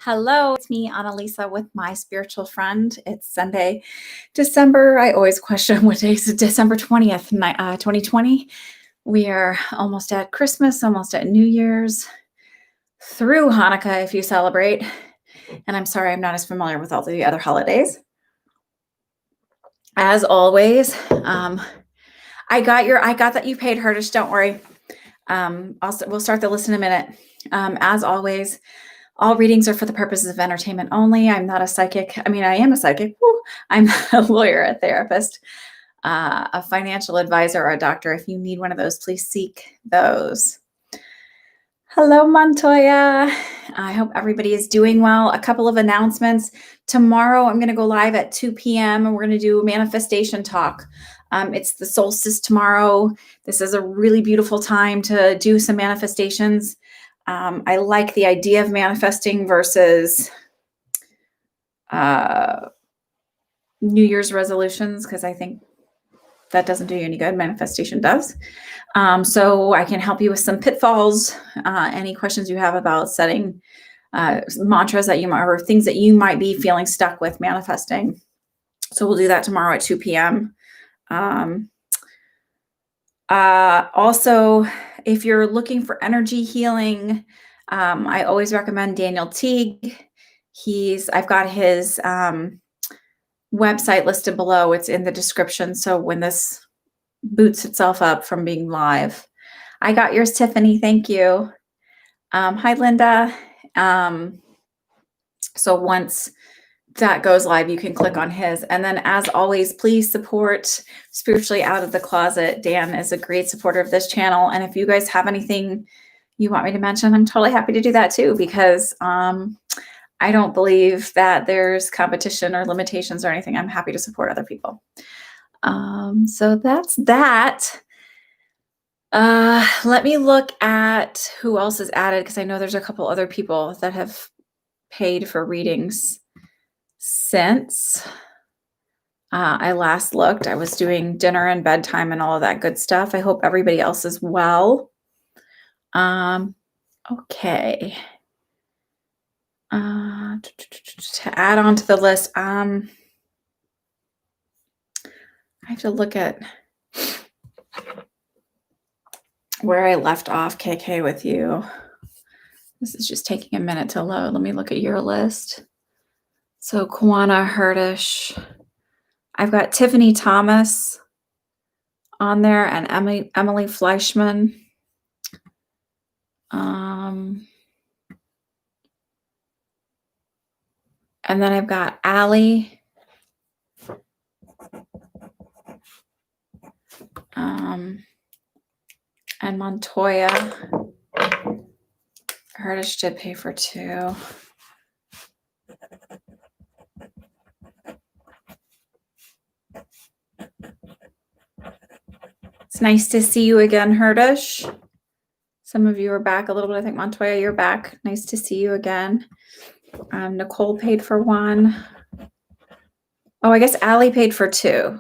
Hello, it's me, Annalisa, with my spiritual friend. It's Sunday, December. I always question what day is it, December 20th, 2020. We are almost at Christmas, almost at New Year's, through Hanukkah if you celebrate. And I'm sorry, I'm not as familiar with all the other holidays. As always, I got that you paid her, just don't worry. We'll start the list in a minute. As always, all readings are for the purposes of entertainment only. I'm not a psychic. I mean, I am a psychic. Woo. I'm a lawyer, a therapist, a financial advisor, or a doctor. If you need one of those, please seek those. Hello, Montoya. I hope everybody is doing well. A couple of announcements. Tomorrow, I'm going to go live at 2 p.m. and we're going to do manifestation talk. It's the solstice tomorrow. This is a really beautiful time to do some manifestations. I like the idea of manifesting versus New Year's resolutions because I think that doesn't do you any good. Manifestation does. So I can help you with some pitfalls, any questions you have about setting mantras that you might, or things that you might be feeling stuck with manifesting. So we'll do that tomorrow at 2 p.m. Also, if you're looking for energy healing, I always recommend Daniel Teague. I've got his website listed below. It's in the description. So when this boots itself up from being live, I got yours, Tiffany. Thank you. Hi, Linda. So once that goes live, you can click on his. And then as always, please support Spiritually Out of the Closet. Dan is a great supporter of this channel. And if you guys have anything you want me to mention, I'm totally happy to do that too, because I don't believe that there's competition or limitations or anything. I'm happy to support other people. So that's that. Let me look at who else is added, because I know there's a couple other people that have paid for readings since I last looked. I was doing dinner and bedtime and all of that good stuff. I hope everybody else is well. Okay. To add on to the list, I have to look at where I left off, KK, with you. This is just taking a minute to load. Let me look at your list. So Kwana Herdish. I've got Tiffany Thomas on there and Emily Fleischman. And then I've got Allie. And Montoya. Herdish did pay for 2. It's nice to see you again, Herdish. Some of you are back a little bit. I think Montoya, you're back. Nice to see you again. Nicole paid for 1. Oh, I guess Allie paid for 2.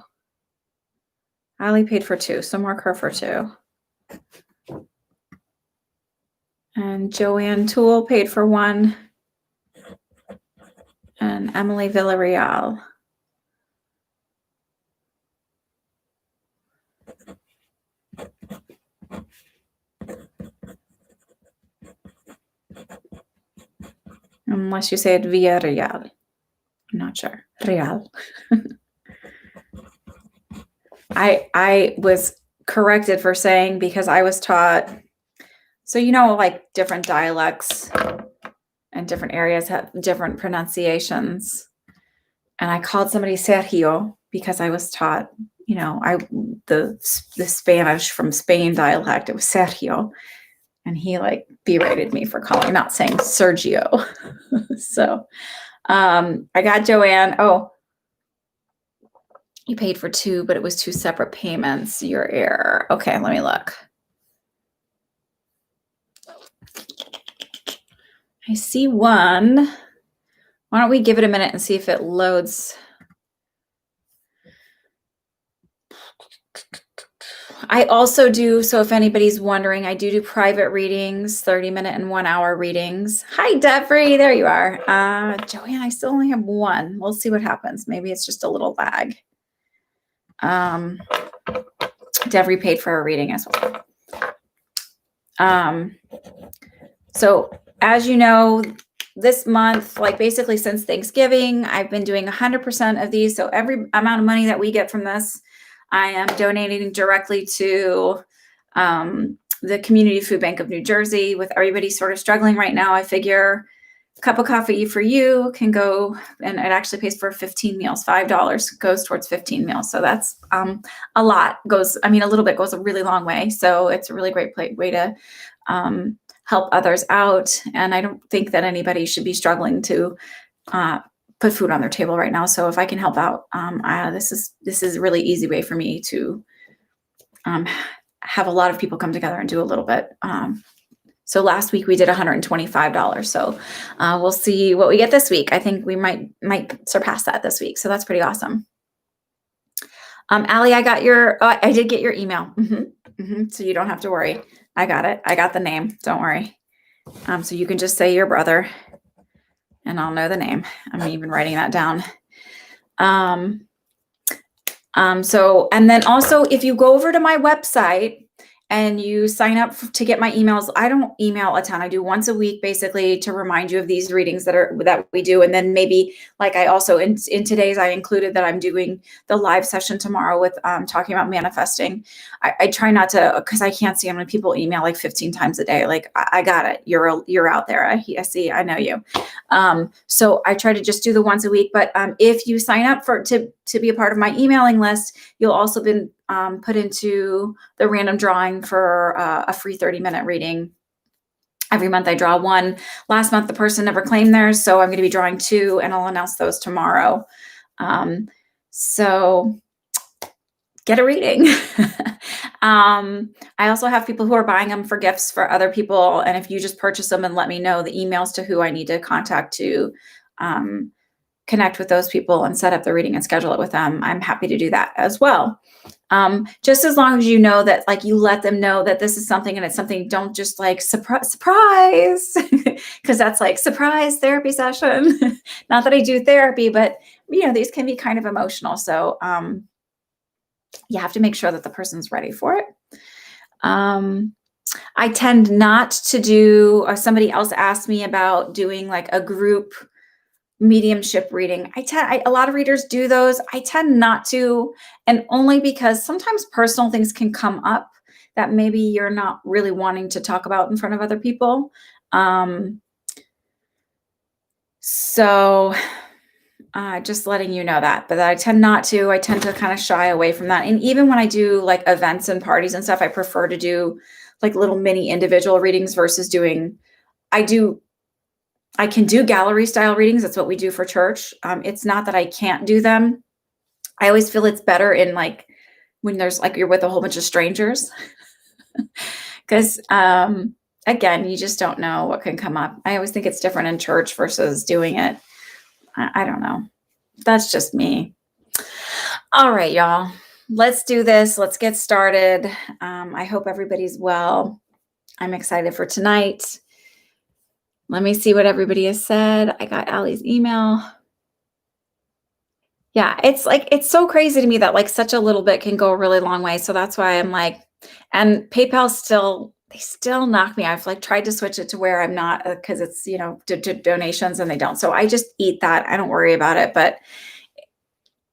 Allie paid for 2, so mark her for 2. And Joanne Toole paid for 1. And Emily Villarreal. Unless you say it Villarreal. I'm not sure. Real. I was corrected for saying, because I was taught, so like different dialects and different areas have different pronunciations. And I called somebody Sergio because I was taught, the Spanish from Spain dialect. It was Sergio. And he berated me for not saying Sergio. So I got Joanne. Oh, you paid for 2, but it was 2 separate payments. Your error. Okay, let me look. I see 1. Why don't we give it a minute and see if it loads? I also do, so if anybody's wondering, I do private readings, 30-minute and 1-hour readings. Hi, Deborah. There you are. Joanne, I still only have one. We'll see what happens. Maybe it's just a little lag. Deborah paid for a reading as well. So as you know, this month, like basically since Thanksgiving, I've been doing 100% of these. So every amount of money that we get from this, I am donating directly to the Community Food Bank of New Jersey. With everybody sort of struggling right now, I figure a cup of coffee for you can go, and it actually pays for 15 meals. $5 goes towards 15 meals. So that's a lot. A little bit goes a really long way. So it's a really great way to help others out. And I don't think that anybody should be struggling to put food on their table right now. So if I can help out, this is a really easy way for me to have a lot of people come together and do a little bit. So last week we did $125. So we'll see what we get this week. I think we might surpass that this week. So that's pretty awesome. Allie, I did get your email. So you don't have to worry. I got it. I got the name. Don't worry. So you can just say your brother and I'll know the name. I'm even writing that down. And then also if you go over to my website and you sign up to get my emails, I don't email a ton. I do once a week, basically, to remind you of these readings that we do. And then maybe, like I also, in today's, I included that I'm doing the live session tomorrow with talking about manifesting. I try not to, because I can't see how many people email like 15 times a day. Like, I got it. You're out there. I see. I know you. So I try to just do the once a week. But if you sign up to be a part of my emailing list, you'll also been put into the random drawing for a free 30-minute reading. Every month I draw one. Last month, the person never claimed theirs, so I'm going to be drawing two, and I'll announce those tomorrow. So get a reading. I also have people who are buying them for gifts for other people, and if you just purchase them and let me know the emails to who I need to contact to connect with those people and set up the reading and schedule it with them, I'm happy to do that as well. Just as long as you know that, like, you let them know that this is something and it's something, don't just like surprise, because that's like surprise therapy session. Not that I do therapy, but these can be kind of emotional. So you have to make sure that the person's ready for it. I tend not to do, somebody else asked me about doing like a group mediumship reading. A lot of readers do those. I tend not to, and only because sometimes personal things can come up that maybe you're not really wanting to talk about in front of other people. So just letting you know that, but I tend not to. I tend to kind of shy away from that. And even when I do like events and parties and stuff, I prefer to do like little mini individual readings versus I can do gallery style readings. That's what we do for church. It's not that I can't do them. I always feel it's better in like when there's like, you're with a whole bunch of strangers. Because again, you just don't know what can come up. I always think it's different in church versus doing it. I don't know. That's just me. All right, y'all. Let's do this. Let's get started. I hope everybody's well. I'm excited for tonight. Let me see what everybody has said. I got Allie's email. Yeah, it's so crazy to me that like such a little bit can go a really long way. So that's why I'm like, and PayPal they still knock me. I've like tried to switch it to where I'm not, because it's, donations, and they don't. So I just eat that. I don't worry about it, but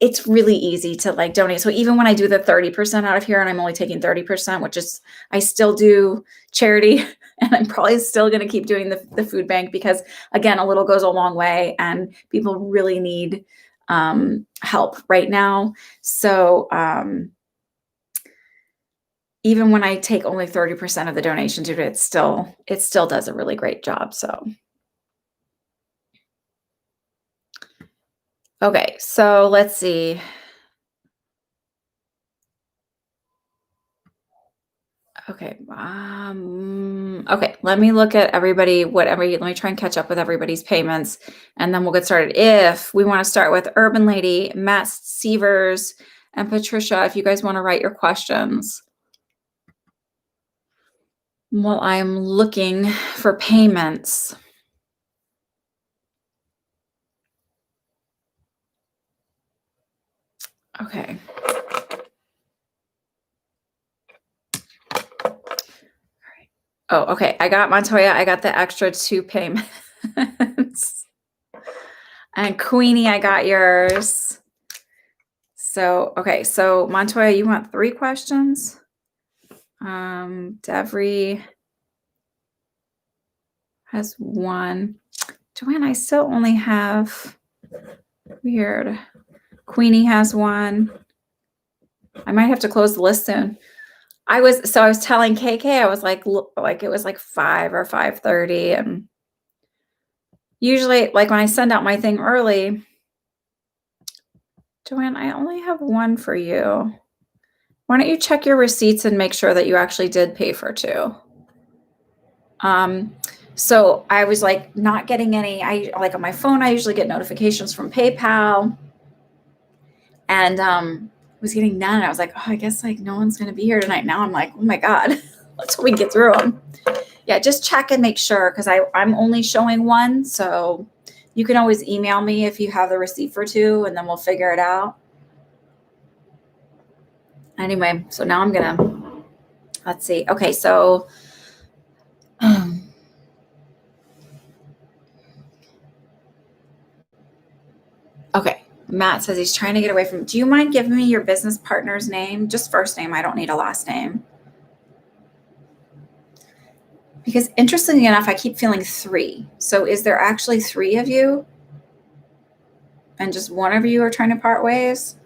it's really easy to like donate. So even when I do the 30% out of here and I'm only taking 30%, which is, I still do charity, and I'm probably still going to keep doing the food bank, because again, a little goes a long way and people really need help right now. So even when I take only 30% of the donation to it, it still does a really great job. So okay, so let's see. Okay. Okay. Let me look at everybody, let me try and catch up with everybody's payments, and then we'll get started. If we want to start with Urban Lady, Matt Severs, and Patricia, if you guys want to write your questions. Well, I'm looking for payments. Okay. Oh, okay. I got Montoya. I got the extra 2 payments. And Queenie, I got yours. So, okay. So Montoya, you want 3 questions? Devry has 1. Joanne, I still only have weird. Queenie has 1. I might have to close the list soon. I was telling KK, I was like it was like 5 or 5:30, and usually like when I send out my thing early, Joanne, I only have 1 for you. Why don't you check your receipts and make sure that you actually did pay for 2? So I was like not getting any. I like on my phone, I usually get notifications from PayPal, and was getting none. I was like, oh, I guess like no one's gonna be here tonight. Now I'm like, oh my God, let's hope we can get through them. Yeah, just check and make sure, because I'm only showing 1. So you can always email me if you have the receipt for 2, and then we'll figure it out. Anyway, so now I'm gonna, let's see. Okay, so okay. Matt says he's trying to get away from. Do you mind giving me your business partner's name? Just first name. I don't need a last name. Because interestingly enough, I keep feeling 3. So is there actually 3 of you? And just 1 of you are trying to part ways?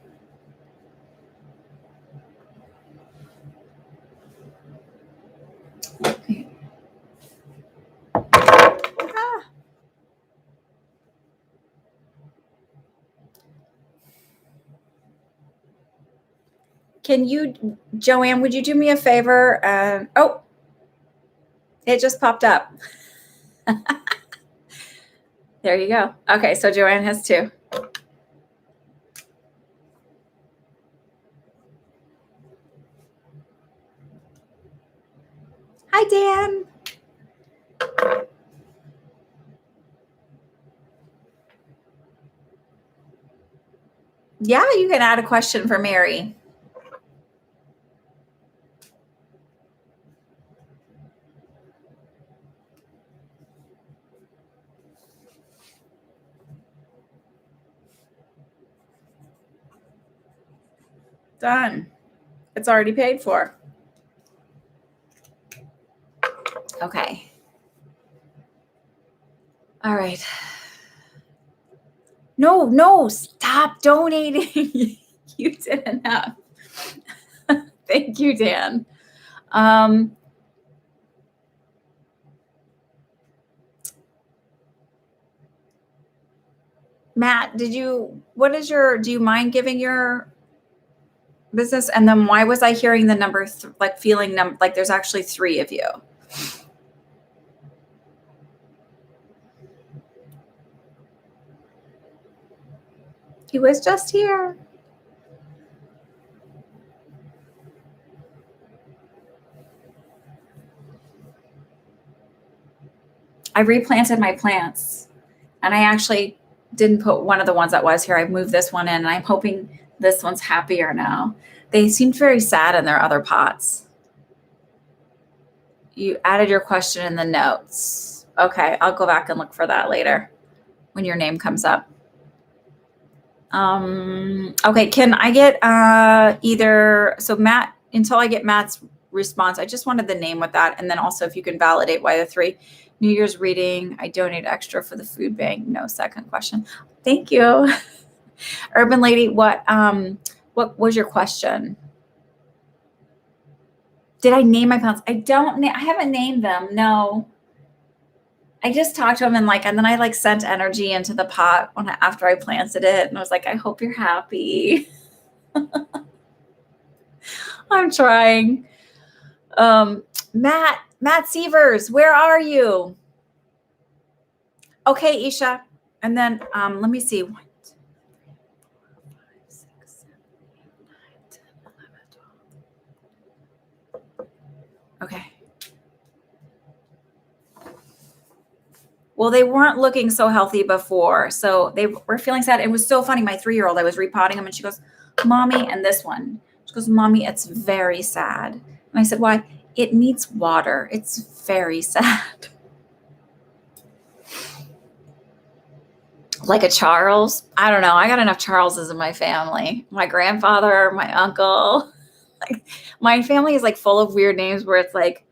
Can you, Joanne, would you do me a favor? Oh, it just popped up. There you go. Okay, so Joanne has 2. Hi, Dan. Yeah, you can add a question for Mary. Done. It's already paid for. Okay. All right. No, stop donating. You did enough. Thank you, Dan. Matt, do you mind giving your business? And then why was I hearing the number, like there's actually 3 of you? He was just here. I replanted my plants, and I actually didn't put one of the ones that was here. I moved this one in, and I'm hoping this one's happier now. They seemed very sad in their other pots. You added your question in the notes. Okay, I'll go back and look for that later when your name comes up. Okay, can I get Matt, until I get Matt's response, I just wanted the name with that. And then also if you can validate why the 3. New Year's reading, I donate extra for the food bank. No second question. Thank you. Urban Lady, what was your question? Did I name my plants? I haven't named them. No. I just talked to him and then I sent energy into the pot after I planted it, and I was like, I hope you're happy. I'm trying. Matt Severs, where are you? Okay, Isha. And then let me see. 1, 2, 3, 4, 5, 6, 7, 8, 9, 10, 11, 12. Okay. Well, they weren't looking so healthy before. So they were feeling sad. It was so funny. My 3-year-old, I was repotting him and she goes, Mommy, and this one, she goes, Mommy, it's very sad. And I said, why? It needs water. It's very sad. Like a Charles? I don't know. I got enough Charleses in my family. My grandfather, my uncle. Like, my family is like full of weird names where it's like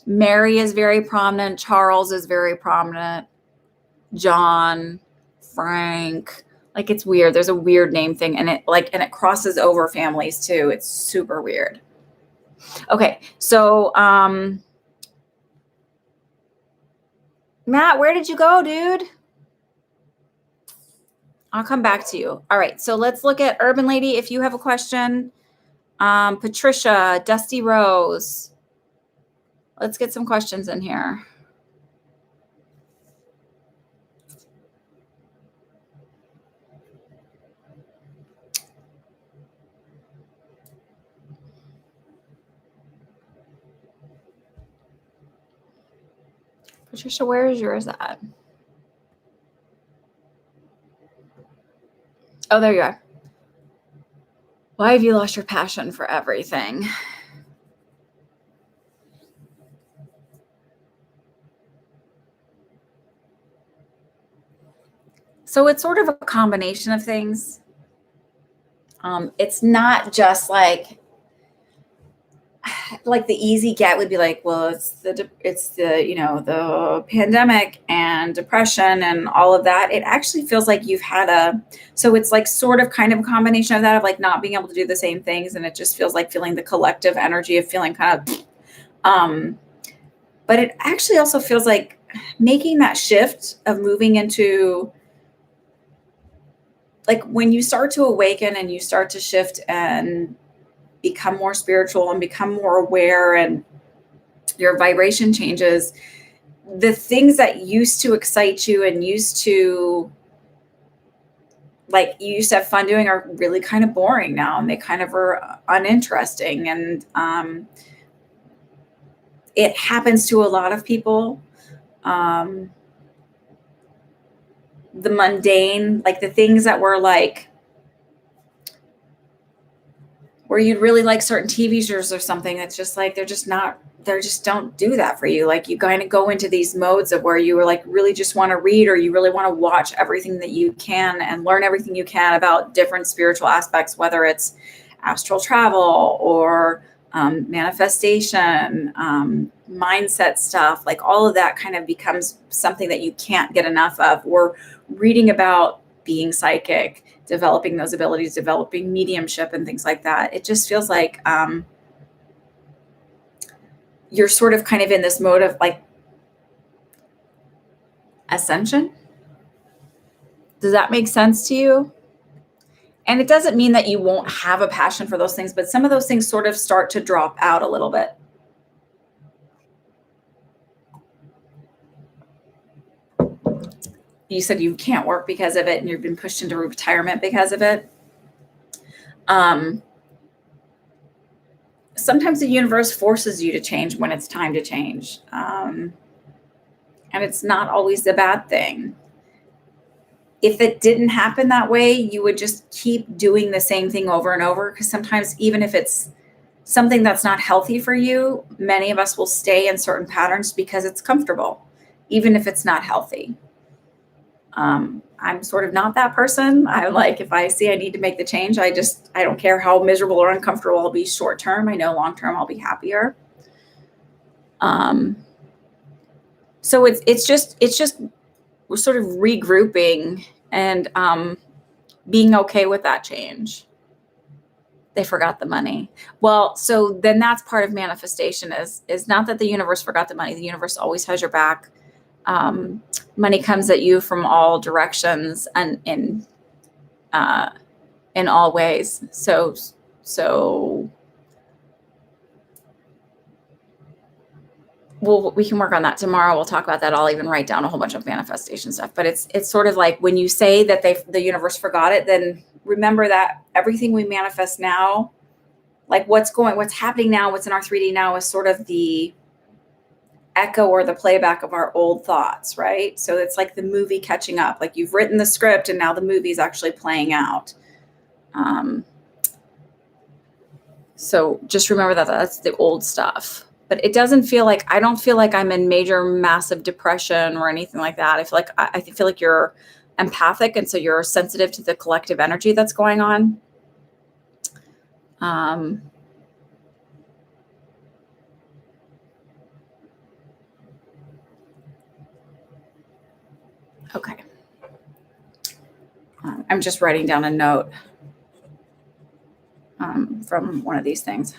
Mary is very prominent. Charles is very prominent. John, Frank. Like, it's weird. There's a weird name thing, and it crosses over families too. It's super weird. Okay. So, Matt, where did you go, dude? I'll come back to you. All right. So let's look at Urban Lady. If you have a question, Patricia, Dusty Rose. Let's get some questions in here. Patricia, where is yours at? Oh, there you are. Why have you lost your passion for everything? So it's sort of a combination of things. It's not just like the easy get would be like, well, it's the the pandemic and depression and all of that. It actually feels like you've had so it's like sort of kind of a combination of that, of like not being able to do the same things, and it just feels like feeling the collective energy of feeling kind of but it actually also feels like making that shift of moving into, like, when you start to awaken and you start to shift and become more spiritual and become more aware and your vibration changes, the things that used to excite you and used to have fun doing are really kind of boring now, and they kind of are uninteresting. And it happens to a lot of people. The mundane, like the things that were like, where you'd really like certain TV shows or something, that's just like, they just don't do that for you. Like, you kind of go into these modes of where you were like really just want to read, or you really want to watch everything that you can and learn everything you can about different spiritual aspects, whether it's astral travel or manifestation, mindset stuff. Like, all of that kind of becomes something that you can't get enough of. Or reading about being psychic, developing those abilities, developing mediumship and things like that. It just feels like you're sort of kind of in this mode of like ascension. Does that make sense to you? And it doesn't mean that you won't have a passion for those things, but some of those things sort of start to drop out a little bit. You said you can't work because of it, and you've been pushed into retirement because of it. Sometimes the universe forces you to change when it's time to change. And it's not always a bad thing. If it didn't happen that way, you would just keep doing the same thing over and over. Because sometimes, even if it's something that's not healthy for you, many of us will stay in certain patterns because it's comfortable, even if it's not healthy. I'm sort of not that person. I'm like, if I see I need to make the change, I don't care how miserable or uncomfortable I'll be short term. I know long term I'll be happier. So it's just we're sort of regrouping and being okay with that change. They forgot the money. Well, so then that's part of manifestation is not that the universe forgot the money. The universe always has your back. Money comes at you from all directions and in all ways. So we can work on that tomorrow. We'll talk about that. I'll even write down a whole bunch of manifestation stuff. But it's sort of like, when you say that the universe forgot it, then remember that everything we manifest now, like what's happening now, what's in our 3D now, is sort of the echo or the playback of our old thoughts, right? So it's like the movie catching up. Like you've written the script and now the movie is actually playing out. So just remember that that's the old stuff. But it doesn't feel like, I don't feel like I'm in major, massive depression or anything like that. I feel like I feel like you're empathic, and so you're sensitive to the collective energy that's going on. Okay. I'm just writing down a note from one of these things.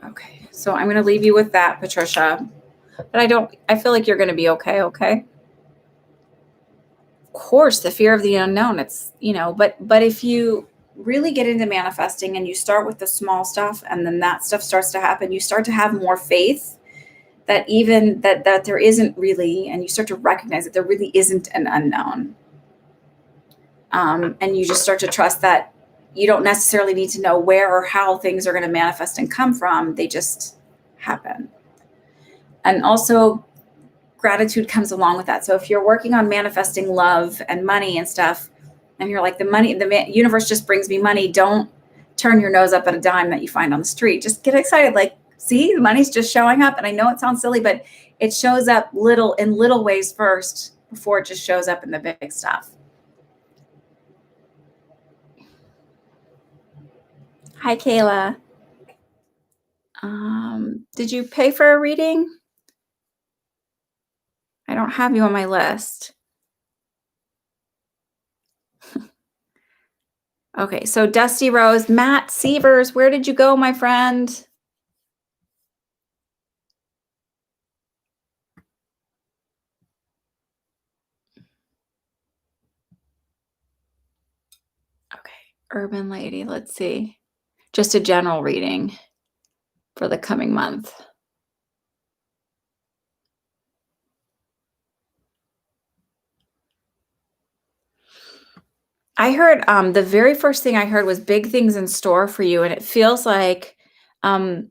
Okay, so I'm going to leave you with that, Patricia. But I feel like you're going to be okay. Okay. Of course, the fear of the unknown. It's, but if you really get into manifesting and you start with the small stuff and then that stuff starts to happen, you start to have more faith that even that there isn't really, and you start to recognize that there really isn't an unknown. And you just start to trust that you don't necessarily need to know where or how things are going to manifest and come from. They just happen. And also gratitude comes along with that. So if you're working on manifesting love and money and stuff, and you're like, the universe just brings me money, don't turn your nose up at a dime that you find on the street. Just get excited. Like, see, the money's just showing up. And I know it sounds silly, but it shows up in little ways first before it just shows up in the big stuff. Hi, Kayla. Did you pay for a reading? I don't have you on my list. Okay, so Dusty Rose, Matt Sievers, where did you go, my friend? Okay, Urban Lady, let's see. Just a general reading for the coming month. I heard the very first thing I heard was big things in store for you, and it feels like I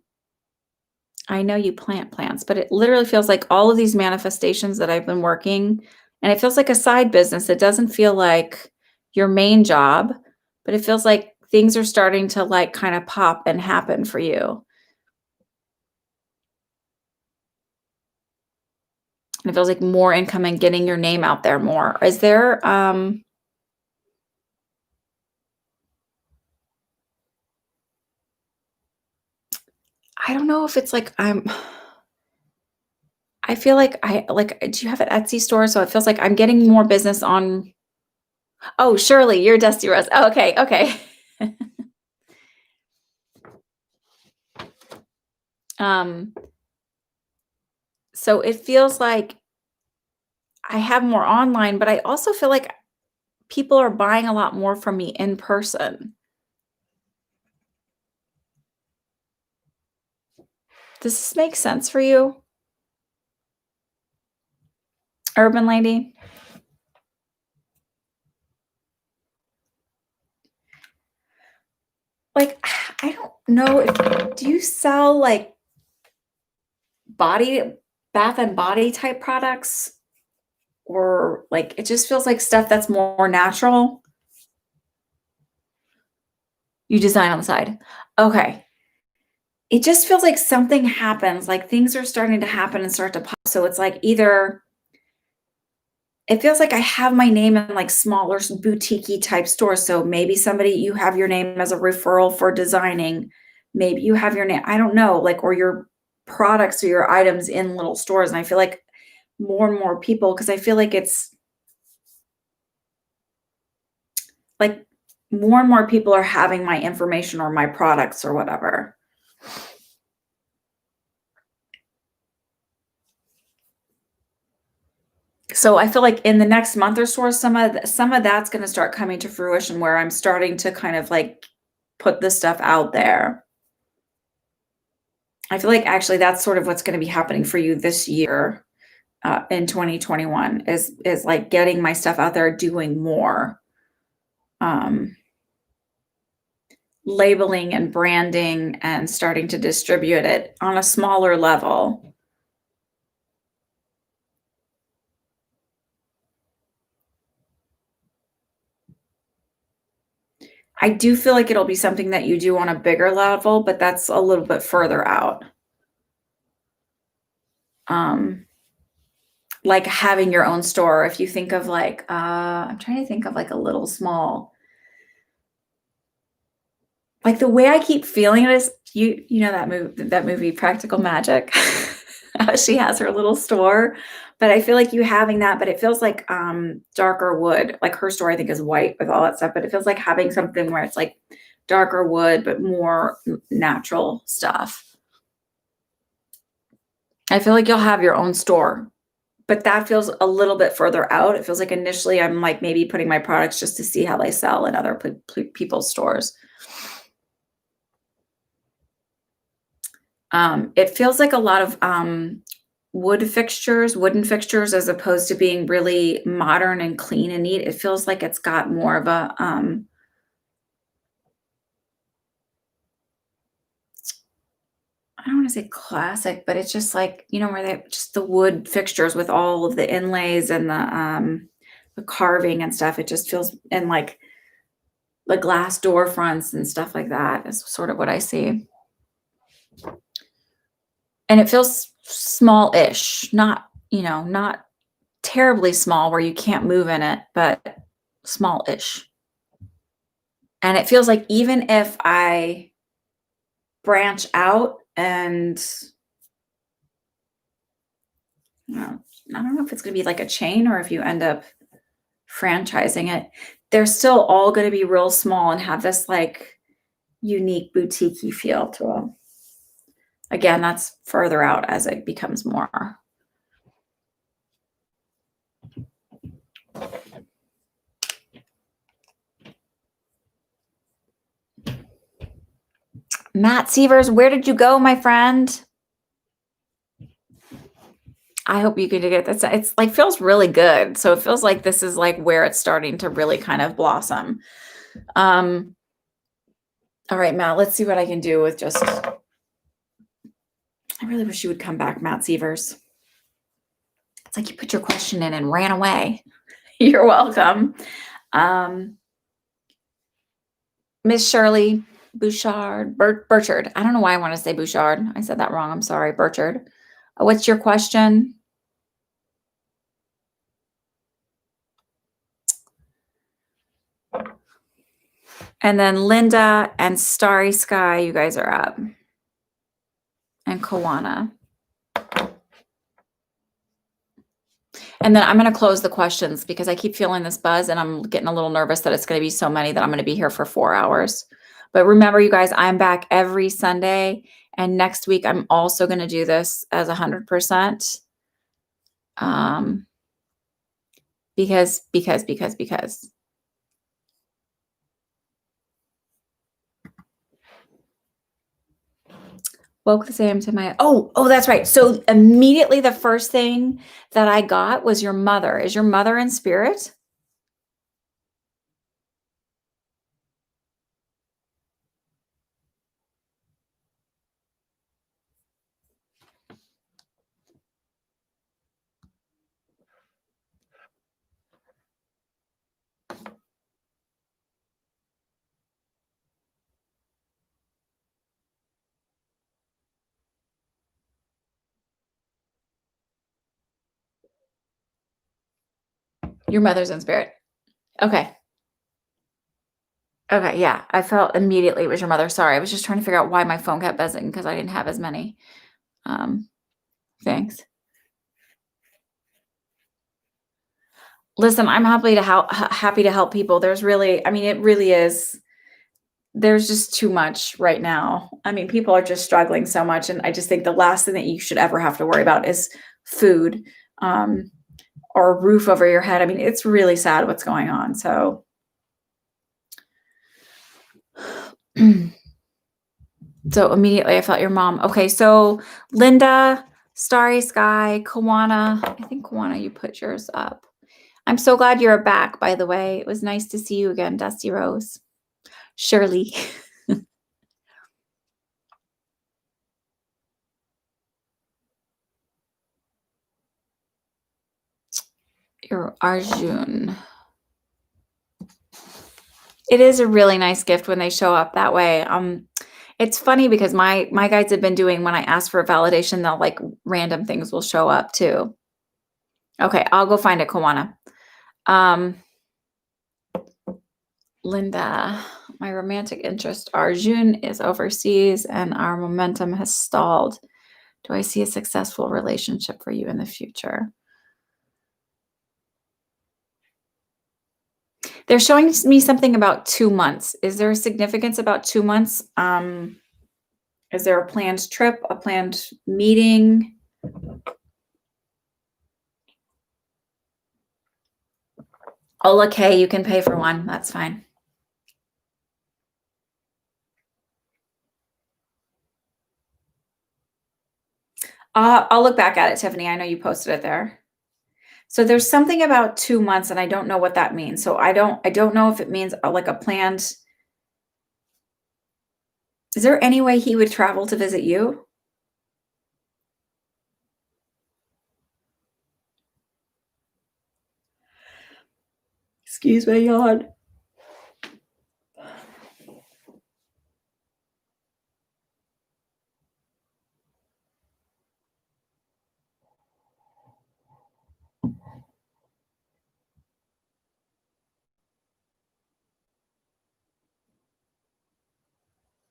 know you plant plants, but it literally feels like all of these manifestations that I've been working, and it feels like a side business. It doesn't feel like your main job, but it feels like things are starting to like kind of pop and happen for you. And it feels like more income and getting your name out there more. Is there I don't know if it's like I feel like do you have an Etsy store? So it feels like I'm getting more business on. Oh, Shirley, you're Dusty Rose. Oh, okay. Okay. So it feels like I have more online, but I also feel like people are buying a lot more from me in person. Does this make sense for you? Urban Lady? Like, I don't know do you sell like bath and body type products? Or like, it just feels like stuff that's more natural. You design on the side. Okay. It just feels like something happens, like things are starting to happen and start to pop. So it's like either it feels like I have my name in like smaller boutique type stores. So maybe you have your name as a referral for designing. Maybe you have your name, I don't know, like, or your products or your items in little stores. And I feel like more and more people, because I feel like it's like more and more people are having my information or my products or whatever. So I feel like in the next month or so, some of that's going to start coming to fruition where I'm starting to kind of like put this stuff out there. I feel like actually that's sort of what's going to be happening for you this year in 2021 is like getting my stuff out there, doing more. labeling and branding and starting to distribute it on a smaller level. I do feel like it'll be something that you do on a bigger level, but that's a little bit further out. Like having your own store. If you think of like, I'm trying to think of like a little small, like the way I keep feeling it is you know that movie Practical Magic. How she has her little store, but I feel like you having that, but it feels like darker wood. Like her store, I think is white with all that stuff, but it feels like having something where it's like darker wood, but more natural stuff. I feel like you'll have your own store, but that feels a little bit further out. It feels like initially I'm like maybe putting my products just to see how they sell in other people's stores. It feels like a lot of wooden fixtures, as opposed to being really modern and clean and neat. It feels like it's got more of a I don't want to say classic, but it's just like, where they just the wood fixtures with all of the inlays and the carving and stuff. It just feels, and like the glass door fronts and stuff like that is sort of what I see. And it feels small-ish, not terribly small where you can't move in it, but small-ish. And it feels like even if I branch out and I don't know if it's going to be like a chain or if you end up franchising it, they're still all going to be real small and have this like unique boutique-y feel to them. Again, that's further out as it becomes more. Matt Severs, where did you go, my friend? I hope you could get this. It's like feels really good. So it feels like this is like where it's starting to really kind of blossom. All right, Matt, let's see what I can do with just, I really wish you would come back, Matt Severs. It's like you put your question in and ran away. You're welcome. Miss Shirley Burchard. I don't know why I want to say Bouchard. I said that wrong. I'm sorry, Burchard. What's your question? And then Linda and Starry Sky, you guys are up. And Kawana. And then I'm going to close the questions because I keep feeling this buzz and I'm getting a little nervous that it's going to be so many that I'm going to be here for 4 hours. But remember, you guys, I'm back every Sunday. And next week, I'm also going to do this as 100%. Because. Woke the Sam to my, oh, that's right. So immediately the first thing that I got was your mother. Is your mother in spirit? Your mother's in spirit. Okay. Okay, yeah. I felt immediately it was your mother. Sorry. I was just trying to figure out why my phone kept buzzing because I didn't have as many things. Listen, I'm happy to help people. There's really, I mean, it really is. There's just too much right now. I mean, people are just struggling so much. And I just think the last thing that you should ever have to worry about is food or a roof over your head. I mean, it's really sad what's going on. So so immediately I felt your mom. Okay, so Linda, Starry Sky, Kawana. I think Kawana, you put yours up. I'm so glad you're back, by the way. It was nice to see you again, Dusty Rose. Shirley. Your Arjun. It is a really nice gift when they show up that way. It's funny because my guides have been doing when I ask for validation, they'll like random things will show up too. Okay, I'll go find it, Kawana. Um, Linda, my romantic interest, Arjun, is overseas and our momentum has stalled. Do I see a successful relationship for you in the future? They're showing me something about 2 months. Is there a significance about 2 months? Is there a planned trip, a planned meeting? Oh, okay, you can pay for one. That's fine. I'll look back at it, Tiffany. I know you posted it there. So there's something about 2 months, and I don't know what that means. So I don't know if it means like a planned. Is there any way he would travel to visit you? Excuse my yawn.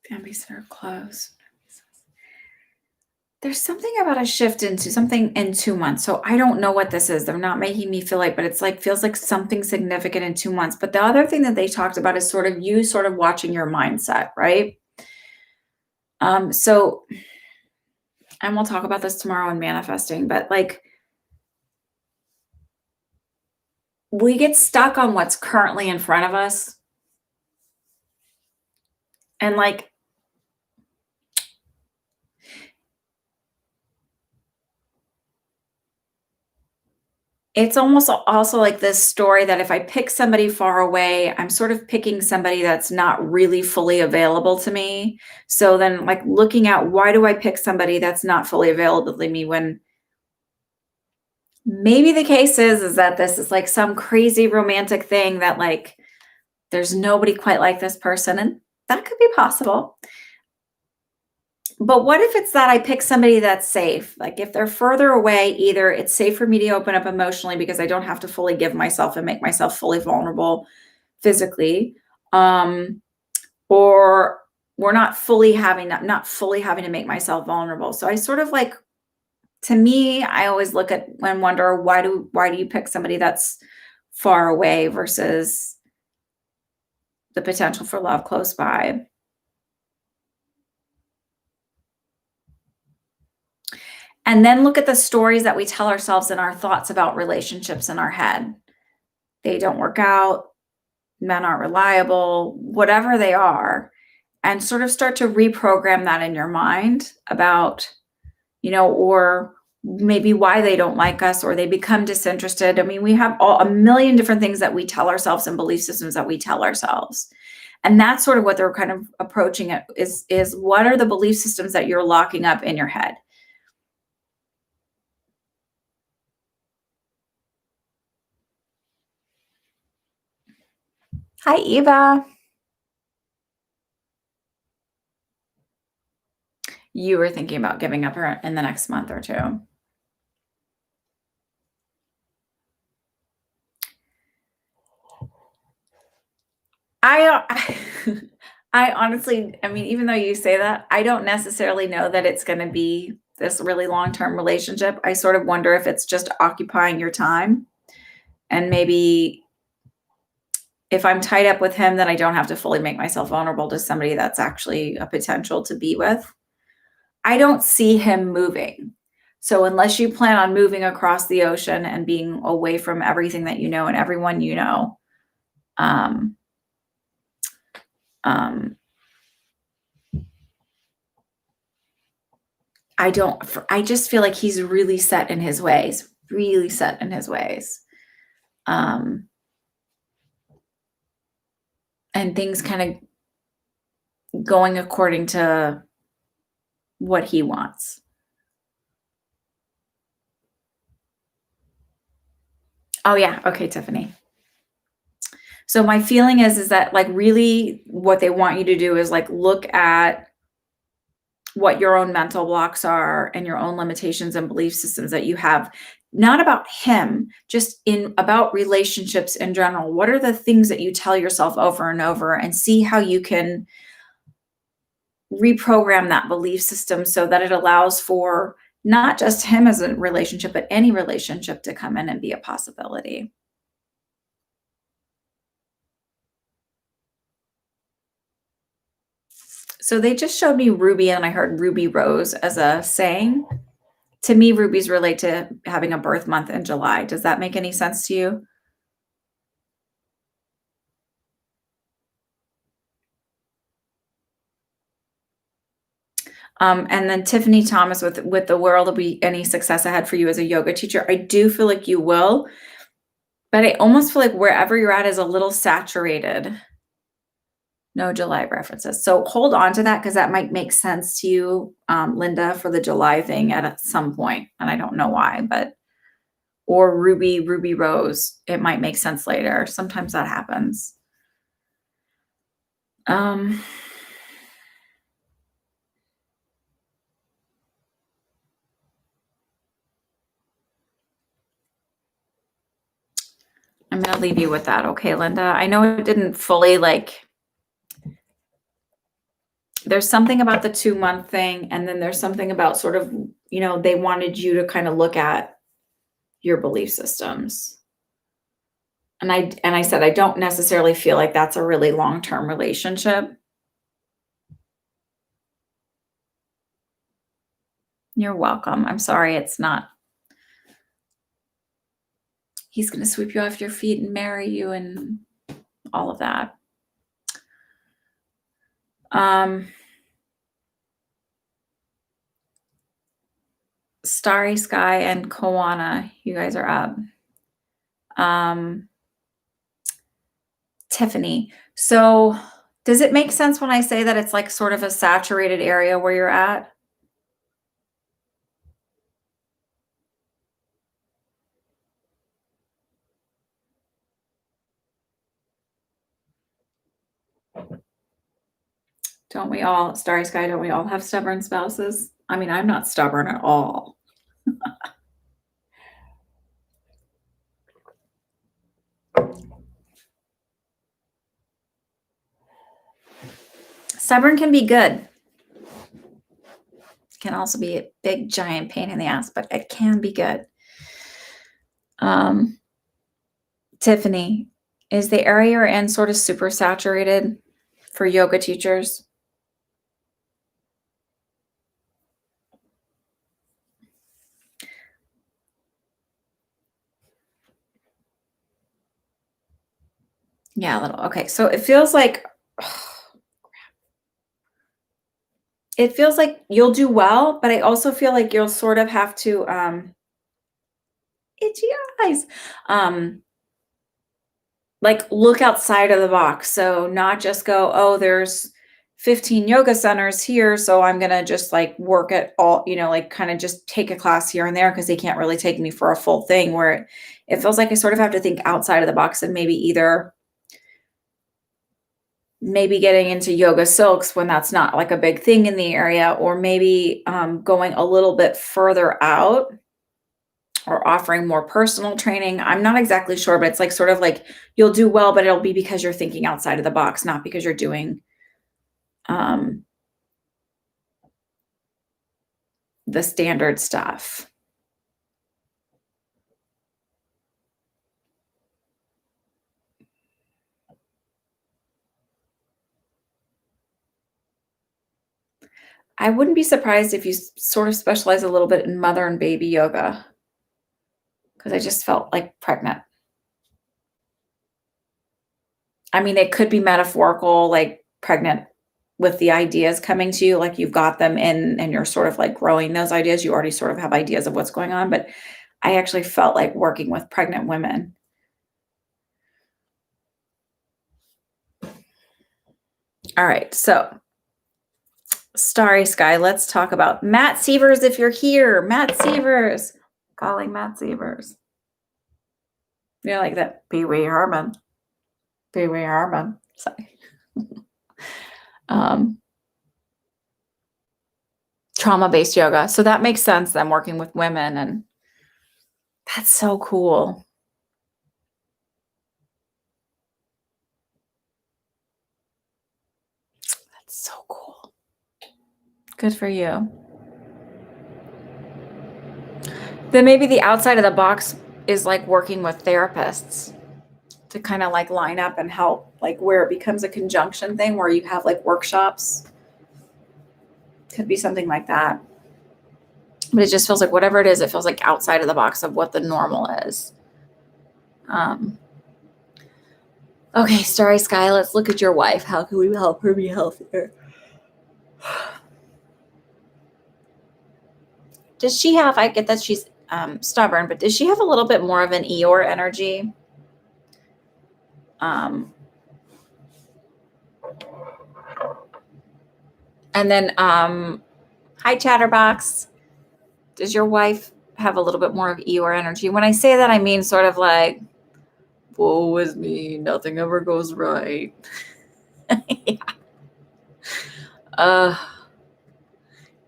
Families that are close. There's something about a shift into something in 2 months. So I don't know what this is. They're not making me feel like, but it's like feels like something significant in 2 months. But the other thing that they talked about is sort of you sort of watching your mindset, right? So and we'll talk about this tomorrow in manifesting, but like we get stuck on what's currently in front of us. And like it's almost also like this story that if I pick somebody far away, I'm sort of picking somebody that's not really fully available to me. So then, like, looking at why do I pick somebody that's not fully available to me when maybe the case is that this is like some crazy romantic thing that, like, there's nobody quite like this person, and that could be possible. But what if it's that I pick somebody that's safe? Like if they're further away, either it's safe for me to open up emotionally because I don't have to fully give myself and make myself fully vulnerable physically, um, or we're not fully having to make myself vulnerable. So I sort of like to me, I always look at and wonder why do you pick somebody that's far away versus the potential for love close by? And then look at the stories that we tell ourselves and our thoughts about relationships in our head. They don't work out, men aren't reliable, whatever they are, and sort of start to reprogram that in your mind about, or maybe why they don't like us or they become disinterested. I mean, we have a million different things that we tell ourselves and belief systems that we tell ourselves. And that's sort of what they're kind of approaching it is what are the belief systems that you're locking up in your head? Hi, Eva. You were thinking about giving up her in the next month or two. I I honestly, I mean, even though you say that, I don't necessarily know that it's going to be this really long-term relationship. I sort of wonder if it's just occupying your time and maybe if I'm tied up with him, then I don't have to fully make myself vulnerable to somebody that's actually a potential to be with. I don't see him moving. So unless you plan on moving across the ocean and being away from everything that you know and everyone you know, um, um, I just feel like he's really set in his ways, really set in his ways. Um, and things kind of going according to what he wants. Oh yeah. Okay, Tiffany. So my feeling is that like really what they want you to do is like look at what your own mental blocks are and your own limitations and belief systems that you have, not about him, just in about relationships in general. What are the things that you tell yourself over and over, and see how you can reprogram that belief system so that it allows for not just him as a relationship, but any relationship to come in and be a possibility. So they just showed me Ruby, and I heard Ruby Rose as a saying. To me, rubies relate to having a birth month in July. Does that make any sense to you? And then Tiffany Thomas with the world will be any success ahead for you as a yoga teacher. I do feel like you will, but I almost feel like wherever you're at is a little saturated. No July references. So hold on to that because that might make sense to you, Linda, for the July thing at some point. And I don't know why, but or Ruby Rose, it might make sense later. Sometimes that happens. Um, I'm going to leave you with that. Okay, Linda. I know it didn't fully like, there's something about the 2-month thing. And then there's something about sort of, they wanted you to kind of look at your belief systems. And I said, I don't necessarily feel like that's a really long-term relationship. You're welcome. I'm sorry it's not. He's going to sweep you off your feet and marry you and all of that. Starry Sky and Koana, you guys are up. Tiffany. So does it make sense when I say that it's like sort of a saturated area where you're at? Don't we all, Starry Sky, don't we all have stubborn spouses? I mean, I'm not stubborn at all. Stubborn can be good. Can also be a big, giant pain in the ass, but it can be good. Tiffany, is the area you're in sort of super saturated for yoga teachers? Yeah, a little. Okay, so it feels like you'll do well, but I also feel like you'll sort of have to itchy eyes. Like look outside of the box. So not just go, oh, there's 15 yoga centers here, so I'm going to just like work at all, like kind of just take a class here and there because they can't really take me for a full thing, where it feels like I sort of have to think outside of the box and maybe getting into yoga silks when that's not like a big thing in the area, or maybe going a little bit further out or offering more personal training. I'm not exactly sure, but it's like sort of like you'll do well, but it'll be because you're thinking outside of the box, not because you're doing the standard stuff. I wouldn't be surprised if you sort of specialize a little bit in mother and baby yoga, because I just felt like pregnant. I mean, it could be metaphorical, like pregnant with the ideas coming to you, like you've got them in and you're sort of like growing those ideas. You already sort of have ideas of what's going on, but I actually felt like working with pregnant women. All right, so Starry Sky, let's talk about Matt Severs if you're here. Matt Severs. Calling Matt Severs. You're like that Pee Wee Herman. Pee Wee Herman. Sorry. um, Trauma-based yoga. So that makes sense then working with women, and that's so cool. That's so cool. Good for you. Then maybe the outside of the box is like working with therapists to kind of like line up and help, like where it becomes a conjunction thing where you have like workshops. Could be something like that. But it just feels like whatever it is, it feels like outside of the box of what the normal is. Okay, Starry Sky, let's look at your wife. How can we help her be healthier? Does she have, I get that she's stubborn, but does she have a little bit more of an Eeyore energy? And then, hi, Chatterbox. Does your wife have a little bit more of Eeyore energy? When I say that, I mean sort of like, woe is me, nothing ever goes right. Yeah.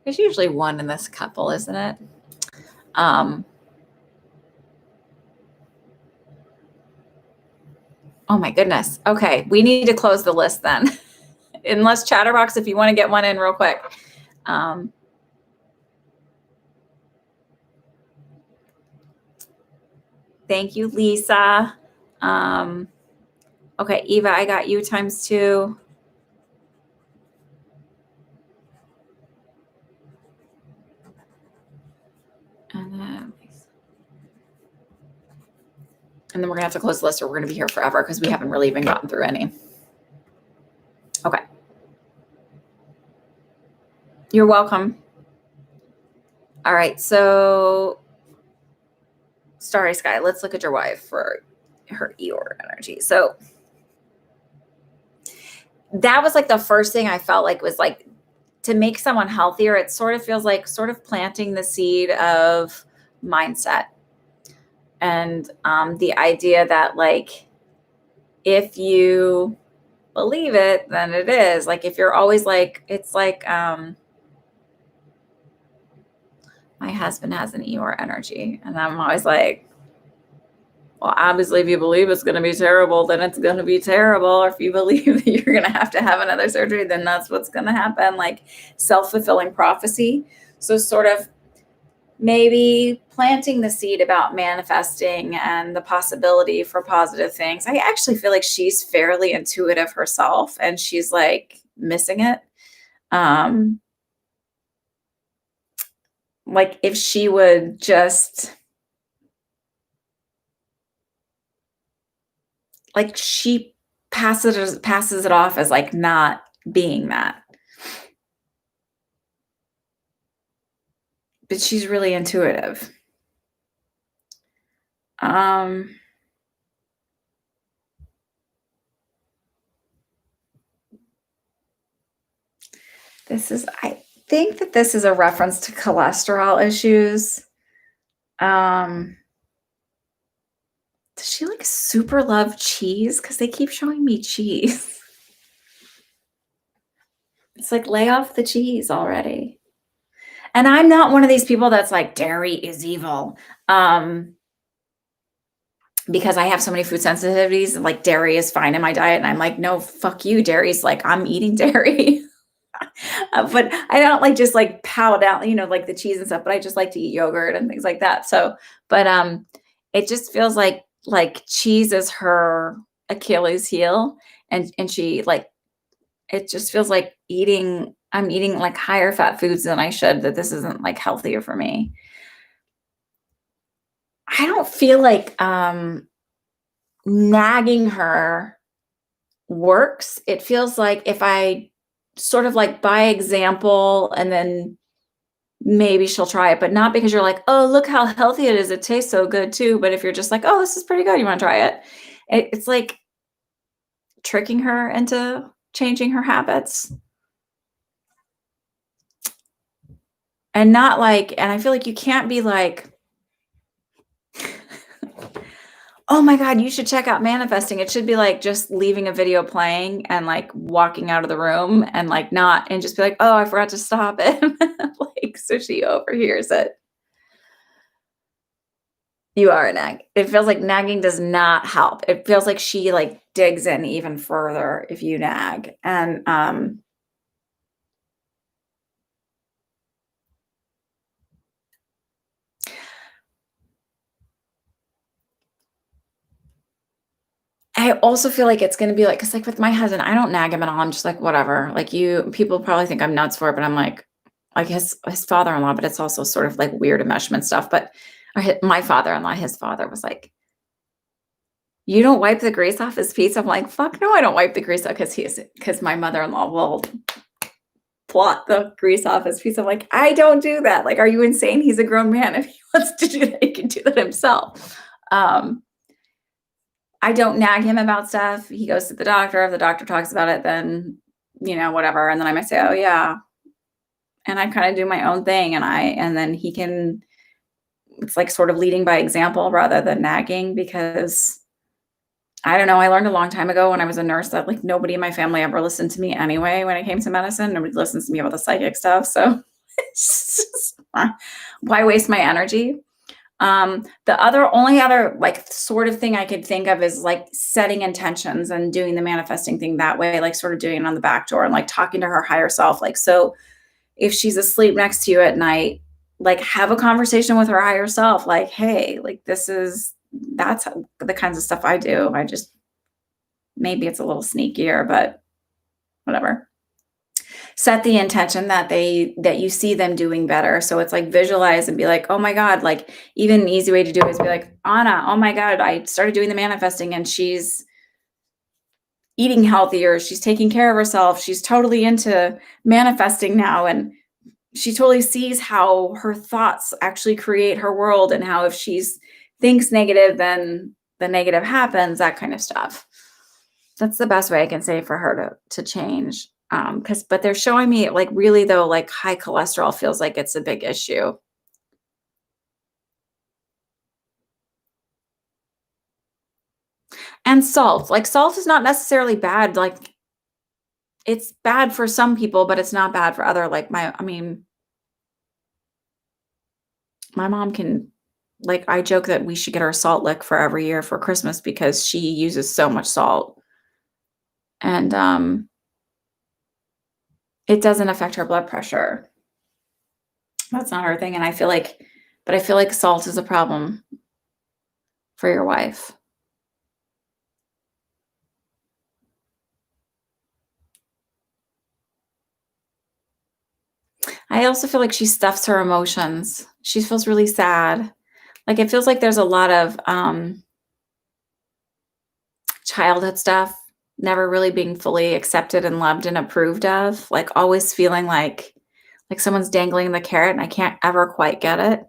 There's usually one in this couple, isn't it? Oh my goodness. Okay, we need to close the list then. Unless Chatterbox, if you want to get one in real quick. Thank you, Lisa. Okay, Eva, I got you ×2. And then we're going to have to close the list or we're going to be here forever because we haven't really even gotten through any. Okay. You're welcome. All right. So, Starry Sky, let's look at your wife for her Eeyore energy. So, that was like the first thing I felt like was like to make someone healthier. It sort of feels like sort of planting the seed of mindset. And the idea that like, if you believe it, then it is. Like if you're always like, it's like my husband has an Eeyore energy. And I'm always like, well, obviously if you believe it's going to be terrible, then it's going to be terrible. Or if you believe that you're going to have another surgery, then that's what's going to happen. Like self-fulfilling prophecy. So sort of maybe planting the seed about manifesting and the possibility for positive things. I actually feel like she's fairly intuitive herself and she's like missing it. Like if she would just like she passes it off as like not being that. But she's really intuitive. I think that this is a reference to cholesterol issues. Does she like super love cheese? Because they keep showing me cheese. It's like, lay off the cheese already. And I'm not one of these people that's like, dairy is evil. Because I have so many food sensitivities, like dairy is fine in my diet. And I'm like, no, fuck you. Dairy's like, I'm eating dairy. But I don't like just like pow down, like the cheese and stuff, but I just like to eat yogurt and things like that. So, but it just feels like cheese is her Achilles heel. And she like, it just feels like I'm eating like higher fat foods than I should, that this isn't like healthier for me. I don't feel like nagging her works. It feels like if I sort of like by example and then maybe she'll try it, but not because you're like, oh, look how healthy it is. It tastes so good too. But if you're just like, oh, this is pretty good, you want to try it? It's like tricking her into changing her habits. And not like, and I feel like you can't be like, Oh my God, you should check out manifesting. It should be like just leaving a video playing and like walking out of the room and like not and just be like, "Oh, I forgot to stop it." Like, so she overhears it. You are a nag. It feels like nagging does not help. It feels like she like digs in even further if you nag. And I also feel like it's gonna be like, cause like with my husband, I don't nag him at all. I'm just like, whatever. Like you people probably think I'm nuts for it, but I'm like his father-in-law, but it's also sort of like weird enmeshment stuff. But my father-in-law, his father was like, "You don't wipe the grease off his pizza?" I'm like, "Fuck no, I don't wipe the grease off," because my mother-in-law will plot the grease off his pizza. I'm like, "I don't do that. Like, are you insane? He's a grown man. If he wants to do that, he can do that himself." Um, I don't nag him about stuff. He goes to the doctor. If the doctor talks about it, then, whatever. And then I might say, "Oh, yeah." And I kind of do my own thing. And then he can, it's like sort of leading by example rather than nagging because I don't know. I learned a long time ago when I was a nurse that like nobody in my family ever listened to me anyway when it came to medicine. Nobody listens to me about the psychic stuff. So it's just, why waste my energy? The only other like sort of thing I could think of is like setting intentions and doing the manifesting thing that way, like sort of doing it on the back door and like talking to her higher self. Like, so if she's asleep next to you at night, like have a conversation with her higher self. Like, hey, like that's the kinds of stuff I do. I just, maybe it's a little sneakier, but whatever. Set the intention that you see them doing better. So it's like visualize and be like, oh my God, like even an easy way to do it is be like, Anna, oh my God, I started doing the manifesting and she's eating healthier. She's taking care of herself. She's totally into manifesting now. And she totally sees how her thoughts actually create her world and how if she's thinks negative, then the negative happens, that kind of stuff. That's the best way I can say for her to change. Because but they're showing me like really though, like high cholesterol feels like it's a big issue. And salt, like salt is not necessarily bad. Like it's bad for some people, but it's not bad for other. Like I mean, my mom can. Like I joke that we should get her a salt lick for every year for Christmas because she uses so much salt, and it doesn't affect her blood pressure. That's not her thing, and I feel like salt is a problem for your wife. I also feel like she stuffs her emotions. She feels really sad. Like it feels like there's a lot of childhood stuff never really being fully accepted and loved and approved of. Like always feeling like someone's dangling the carrot and I can't ever quite get it.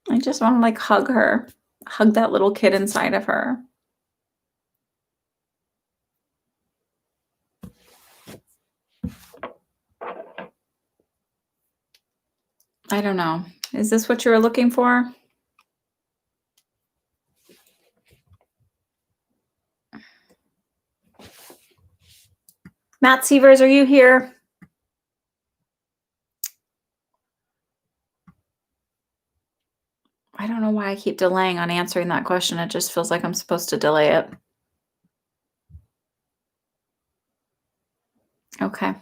I just want to like hug her, hug that little kid inside of her. I don't know. Is this what you were looking for? Matt Severs, are you here? I don't know why I keep delaying on answering that question. It just feels like I'm supposed to delay it. Okay.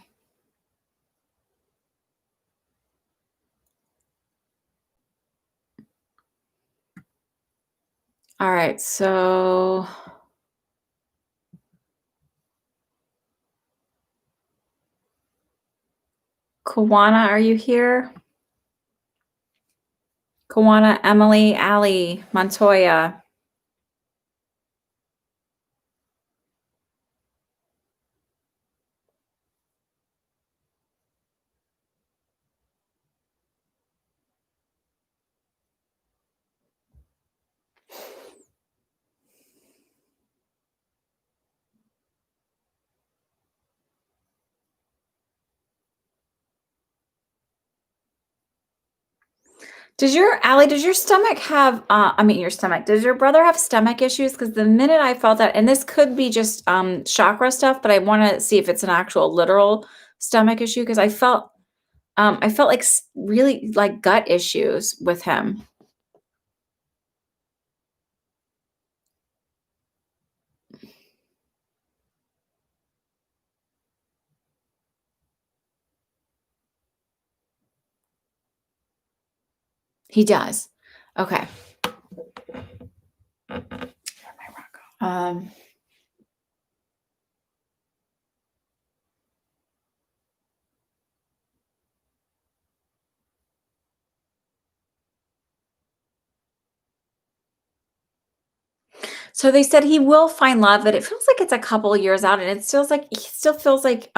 All right. So Kawana, are you here? Kawana, Emily, Allie, Montoya. Does your stomach have, your stomach, does your brother have stomach issues? Because the minute I felt that, and this could be just chakra stuff, but I want to see if it's an actual literal stomach issue because I felt like really like gut issues with him. He does. Okay. Um, So they said he will find love, but it feels like it's a couple of years out, and he still feels like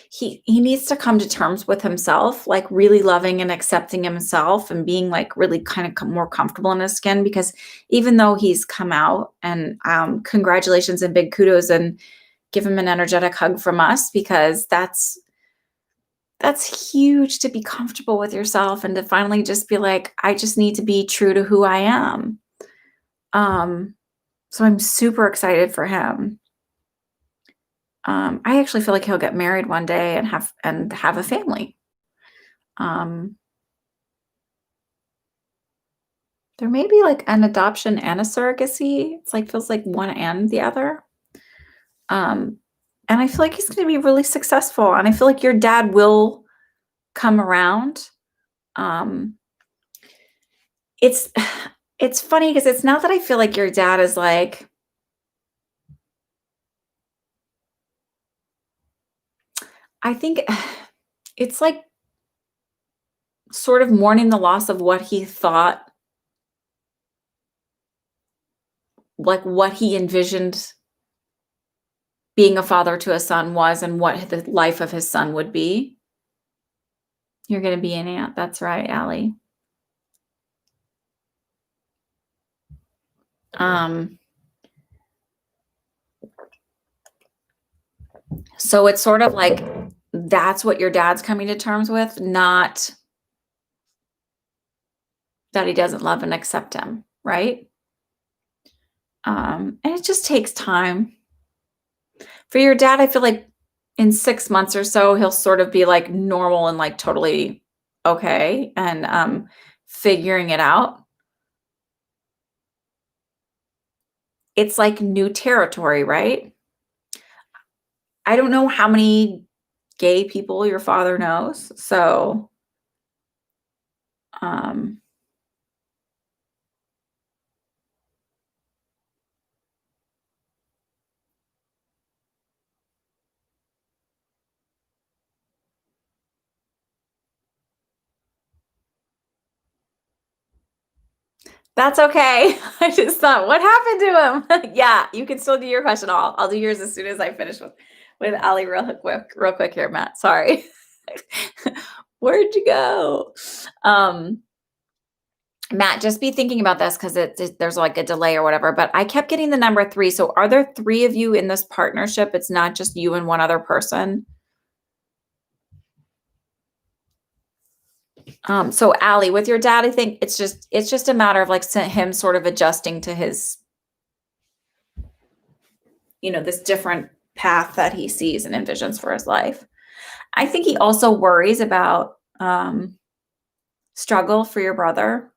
he needs to come to terms with himself, like really loving and accepting himself, and being like really kind of more comfortable in his skin. Because even though he's come out, and congratulations and big kudos, and give him an energetic hug from us because that's huge to be comfortable with yourself and to finally just be like, I just need to be true to who I am. Um, so I'm super excited for him. I actually feel like he'll get married one day and have a family. Um, there may be like an adoption and a surrogacy. It's like feels like one and the other. Um, and I feel like he's going to be really successful. And I feel like your dad will come around. Um, it's it's funny because it's not that I feel like your dad is like, I think it's like sort of mourning the loss of what he thought, like what he envisioned being a father to a son was and what the life of his son would be. You're gonna be an aunt. That's right, Allie. Um, so it's sort of like that's what your dad's coming to terms with, not that he doesn't love and accept him, right? And it just takes time. For your dad, I feel like in 6 months or so, he'll sort of be like normal and like totally okay and figuring it out. It's like new territory, right? I don't know how many gay people your father knows. So, um, that's okay. I just thought, what happened to him? Yeah, you can still do your question. I'll do yours as soon as I finish with Ali real quick here, Matt. Sorry. Where'd you go? Um, Matt, just be thinking about this because there's like a delay or whatever. But I kept getting the number 3. So are there 3 of you in this partnership? It's not just you and one other person. So Allie, with your dad, I think it's just a matter of like him sort of adjusting to his, this different path that he sees and envisions for his life. I think he also worries about struggle for your brother.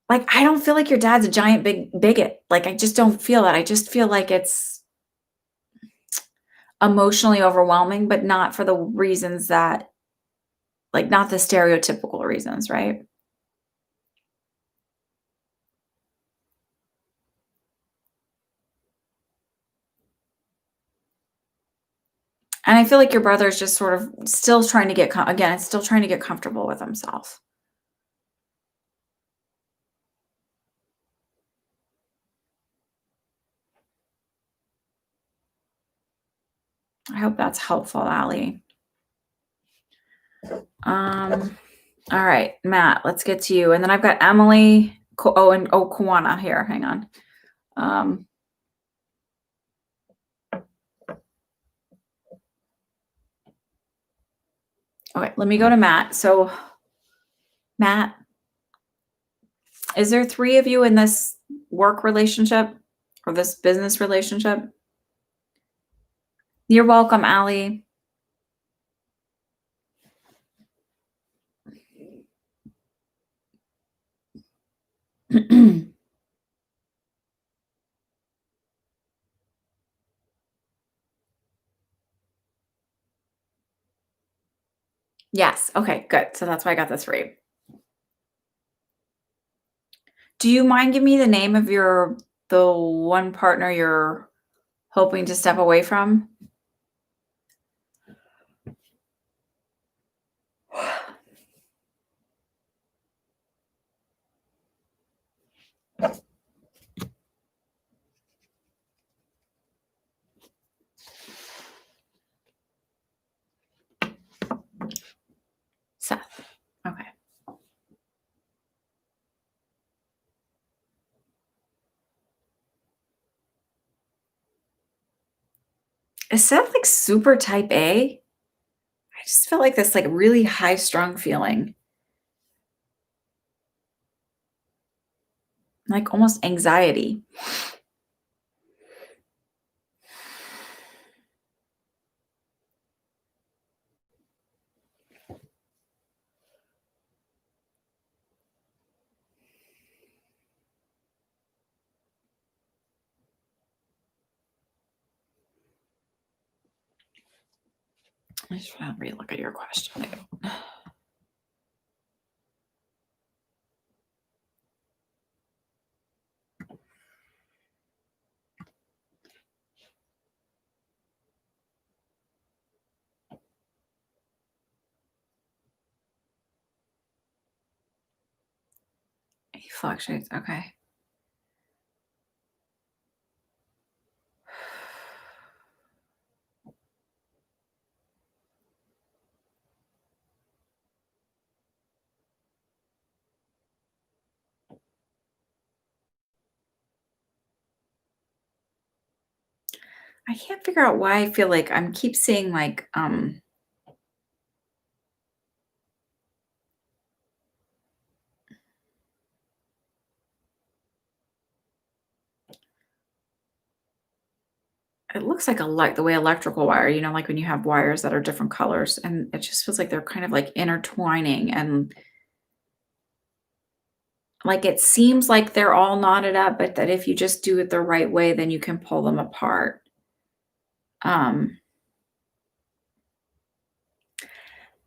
Like, I don't feel like your dad's a giant big bigot. Like, I just don't feel that. I just feel like it's emotionally overwhelming, but not for the reasons that, like, not the stereotypical reasons, right? And I feel like your brother is just sort of still trying to again, it's still trying to get comfortable with himself. I hope that's helpful, Allie. All right, Matt, let's get to you. And then I've got Emily. Kawana here. Hang on. Okay, let me go to Matt. So Matt, is there 3 of you in this work relationship or this business relationship? You're welcome, Allie. Yes, okay, good. So that's why I got this for you. Do you mind giving me the name of the one partner you're hoping to step away from? Seth. Okay. Is Seth like super type A? I just feel like this like really high strung feeling, like almost anxiety. I just want to relook at your question. He fluctuates. Okay. I can't figure out why I feel like I'm keep seeing like it looks like the way electrical wire, like when you have wires that are different colors, and it just feels like they're kind of like intertwining, and like it seems like they're all knotted up, but that if you just do it the right way, then you can pull them apart. Um,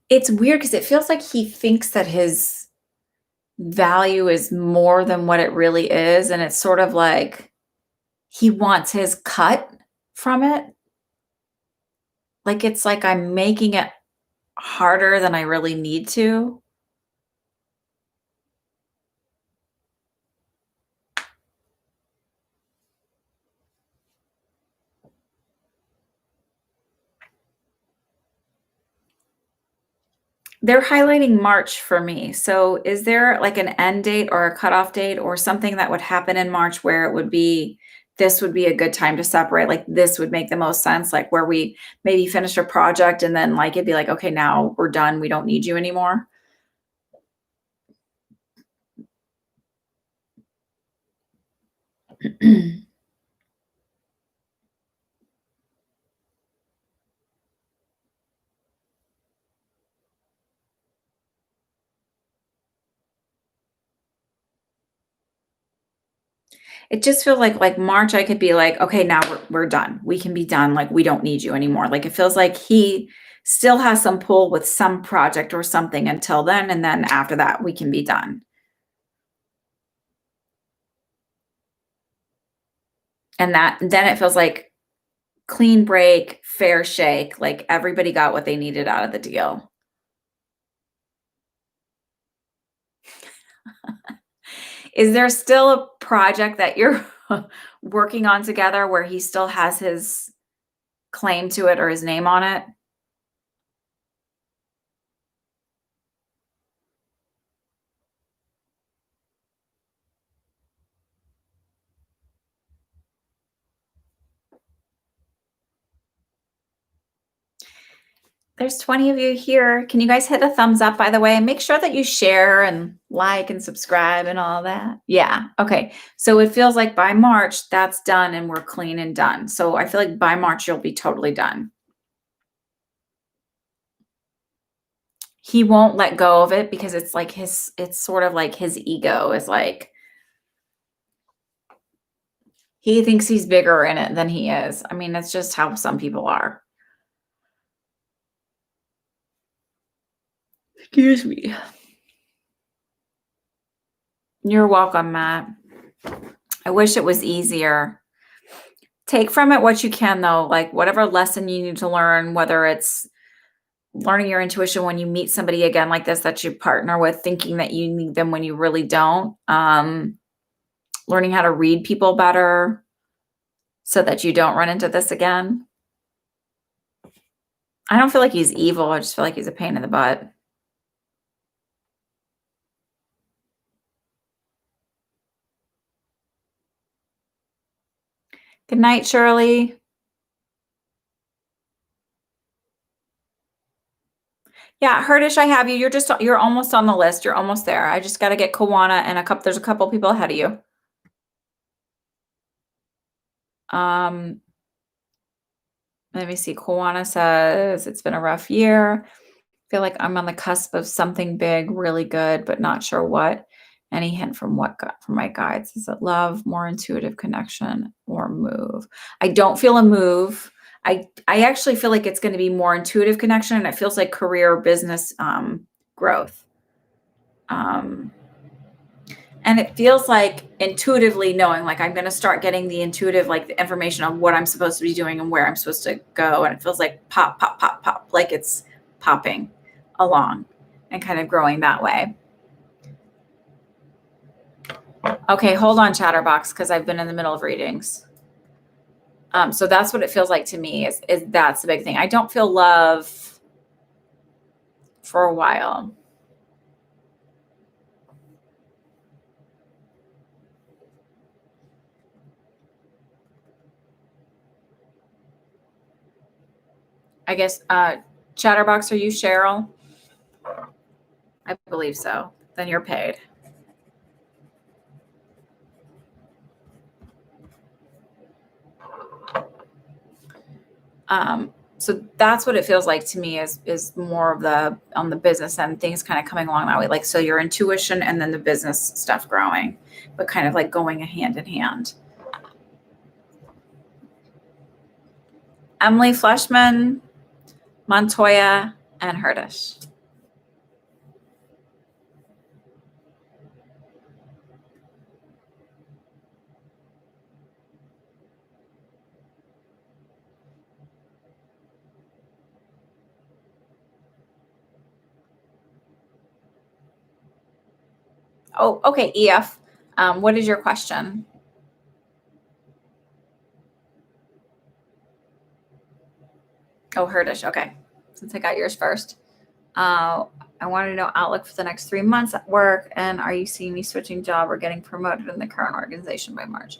it's weird because it feels like he thinks that his value is more than what it really is, and it's sort of like he wants his cut from it. Like it's like I'm making it harder than I really need to. They're highlighting March for me. So is there like an end date or a cutoff date or something that would happen in March where it would be this would be a good time to separate? Like this would make the most sense, like where we maybe finish a project and then like it'd be like, okay, now we're done. We don't need you anymore. It just feels like March, I could be like, okay, now we're done. We can be done. Like we don't need you anymore. Like it feels like he still has some pull with some project or something until then, and then after that we can be done. And that then it feels like clean break, fair shake, like everybody got what they needed out of the deal. Is there still a project that you're working on together where he still has his claim to it or his name on it? There's 20 of you here. Can you guys hit a thumbs up, by the way? And make sure that you share and like and subscribe and all that. Yeah. Okay. So it feels like by March, that's done and we're clean and done. So I feel like by March, you'll be totally done. He won't let go of it because it's like it's sort of like his ego is like, he thinks he's bigger in it than he is. I mean, that's just how some people are. Excuse me. You're welcome, Matt. I wish it was easier. Take from it what you can, though, like whatever lesson you need to learn, whether it's learning your intuition when you meet somebody again like this that you partner with, thinking that you need them when you really don't. Learning how to read people better so that you don't run into this again. I don't feel like he's evil. I just feel like he's a pain in the butt. Good night, Shirley. Yeah, Herdish, I have you. You're almost on the list. You're almost there. I just got to get Kawana and there's a couple people ahead of you. Let me see. Kawana says it's been a rough year. Feel like I'm on the cusp of something big, really good, but not sure what. Any hint from my guides? Is it love, more intuitive connection, or move? I don't feel a move. I actually feel like it's going to be more intuitive connection, and it feels like career business growth. And it feels like intuitively knowing, like I'm going to start getting the intuitive, like the information on what I'm supposed to be doing and where I'm supposed to go. And it feels like pop, pop, pop, pop, like it's popping along and kind of growing that way. Okay, hold on, Chatterbox, because I've been in the middle of readings. So that's what it feels like to me is that's the big thing. I don't feel love for a while. I guess, Chatterbox, are you Cheryl? I believe so. Then you're paid. So that's what it feels like to me is more of the on the business end, things kind of coming along that way. Like, so your intuition and then the business stuff growing, but kind of like going hand in hand. Emily Fleshman, Montoya, and Herdish. Oh, okay, EF. What is your question? Oh, Herdish. Okay. Since I got yours first. I want to know outlook for the next 3 months at work. And are you seeing me switching job or getting promoted in the current organization by March?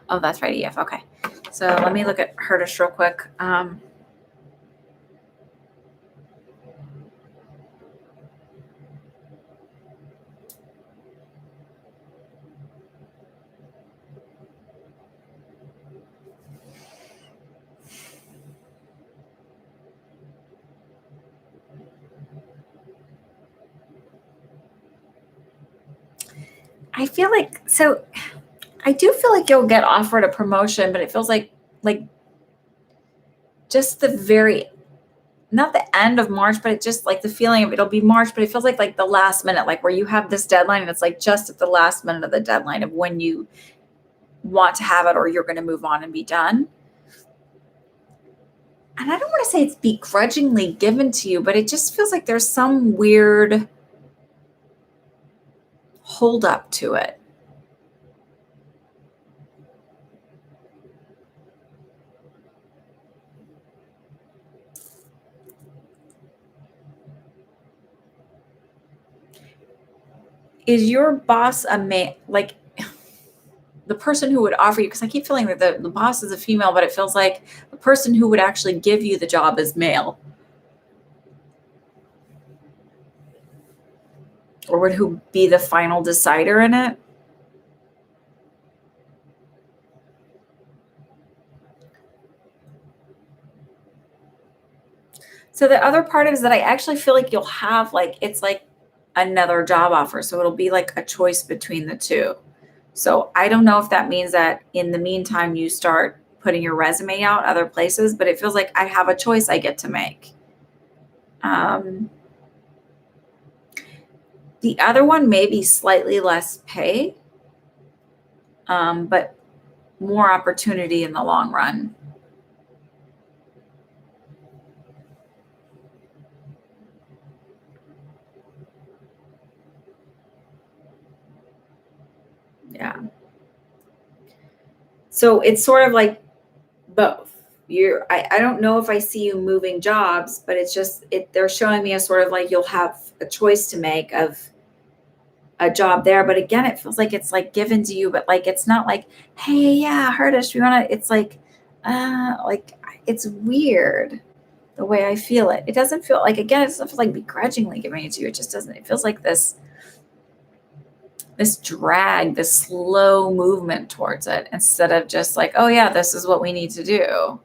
Oh, that's right, EF. Okay. So let me look at Herdish real quick. I feel like, so I do feel like you'll get offered a promotion, but it feels like just the very, not the end of March, but it just like the feeling of it'll be March, but it feels like the last minute, like where you have this deadline and it's like just at the last minute of the deadline of when you want to have it or you're going to move on and be done. And I don't want to say it's begrudgingly given to you, but it just feels like there's some weird hold up to it. Is your boss a man? Like, the person who would offer you, because I keep feeling that the boss is a female, but it feels like the person who would actually give you the job is male, or would who be the final decider in it. So the other part is that I actually feel like you'll have like, it's like another job offer. So it'll be like a choice between the two. So I don't know if that means that in the meantime you start putting your resume out other places, but it feels like I have a choice I get to make. The other one may be slightly less pay, but more opportunity in the long run. Yeah. So it's sort of like both. I don't know if I see you moving jobs, but it's just they're showing me a sort of like you'll have a choice to make of a job there. But again, it feels like it's like given to you, but like it's not like, hey, yeah, Hurtish, we wanna, it's like it's weird the way I feel it. It doesn't feel like, again, it doesn't feel like begrudgingly giving it to you. It just doesn't, it feels like this drag, this slow movement towards it, instead of just like, oh yeah, this is what we need to do.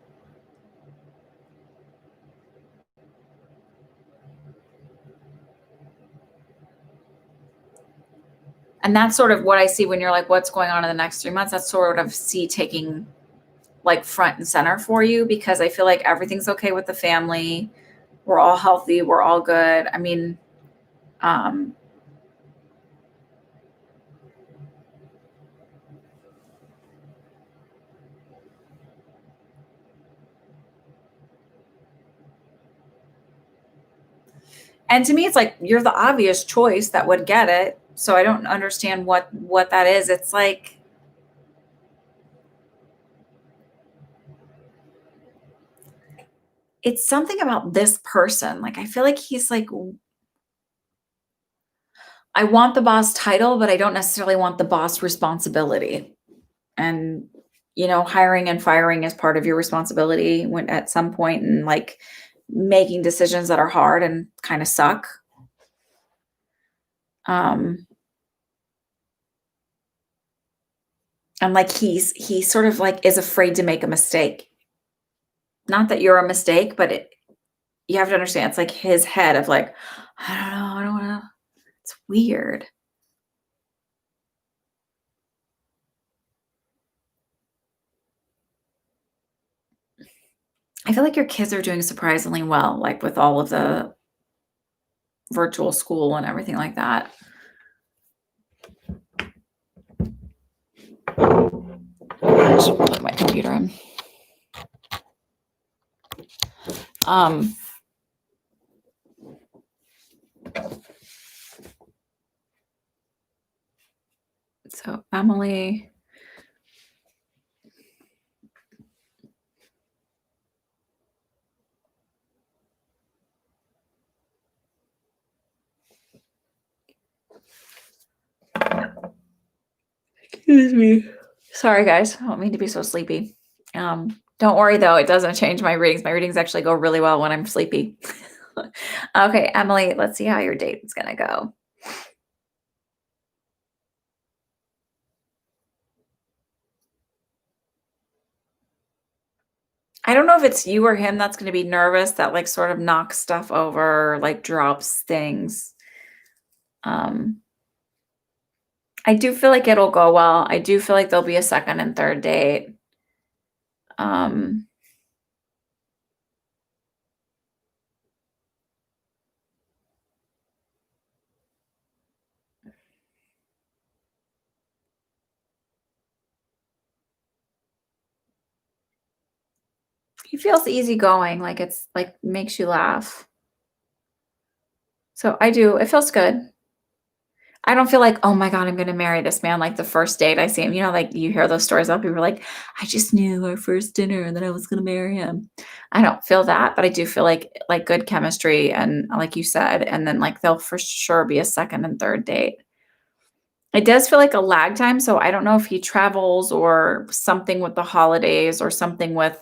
And that's sort of what I see when you're like, what's going on in the next 3 months? That's sort of see taking like front and center for you, because I feel like everything's okay with the family. We're all healthy. We're all good. I mean, um, and to me, it's like you're the obvious choice that would get it. So I don't understand what that is. It's like it's something about this person. Like I feel like he's like, I want the boss title, but I don't necessarily want the boss responsibility. And hiring and firing is part of your responsibility when at some point, and like making decisions that are hard and kind of suck. Um, and like he sort of like is afraid to make a mistake. Not that you're a mistake, but you have to understand it's like his head of like, I don't know, I don't want to. It's weird. I feel like your kids are doing surprisingly well, like with all of the virtual school and everything like that. I should plug my computer in. Um, so Emily, excuse me. Sorry, guys. I don't mean to be so sleepy. Don't worry though, it doesn't change my readings. My readings actually go really well when I'm sleepy. Okay, Emily, let's see how your date is gonna go. I don't know if it's you or him that's gonna be nervous that like sort of knocks stuff over, like drops things. Um, I do feel like it'll go well. I do feel like there'll be a second and third date. Um, he feels easygoing, like it's like makes you laugh. So I do. It feels good. I don't feel like, oh my God, I'm gonna marry this man like the first date I see him. Like you hear those stories of people are like, I just knew our first dinner and then I was gonna marry him. I don't feel that, but I do feel like good chemistry and like you said, and then like there'll for sure be a second and third date. It does feel like a lag time, so I don't know if he travels or something with the holidays or something with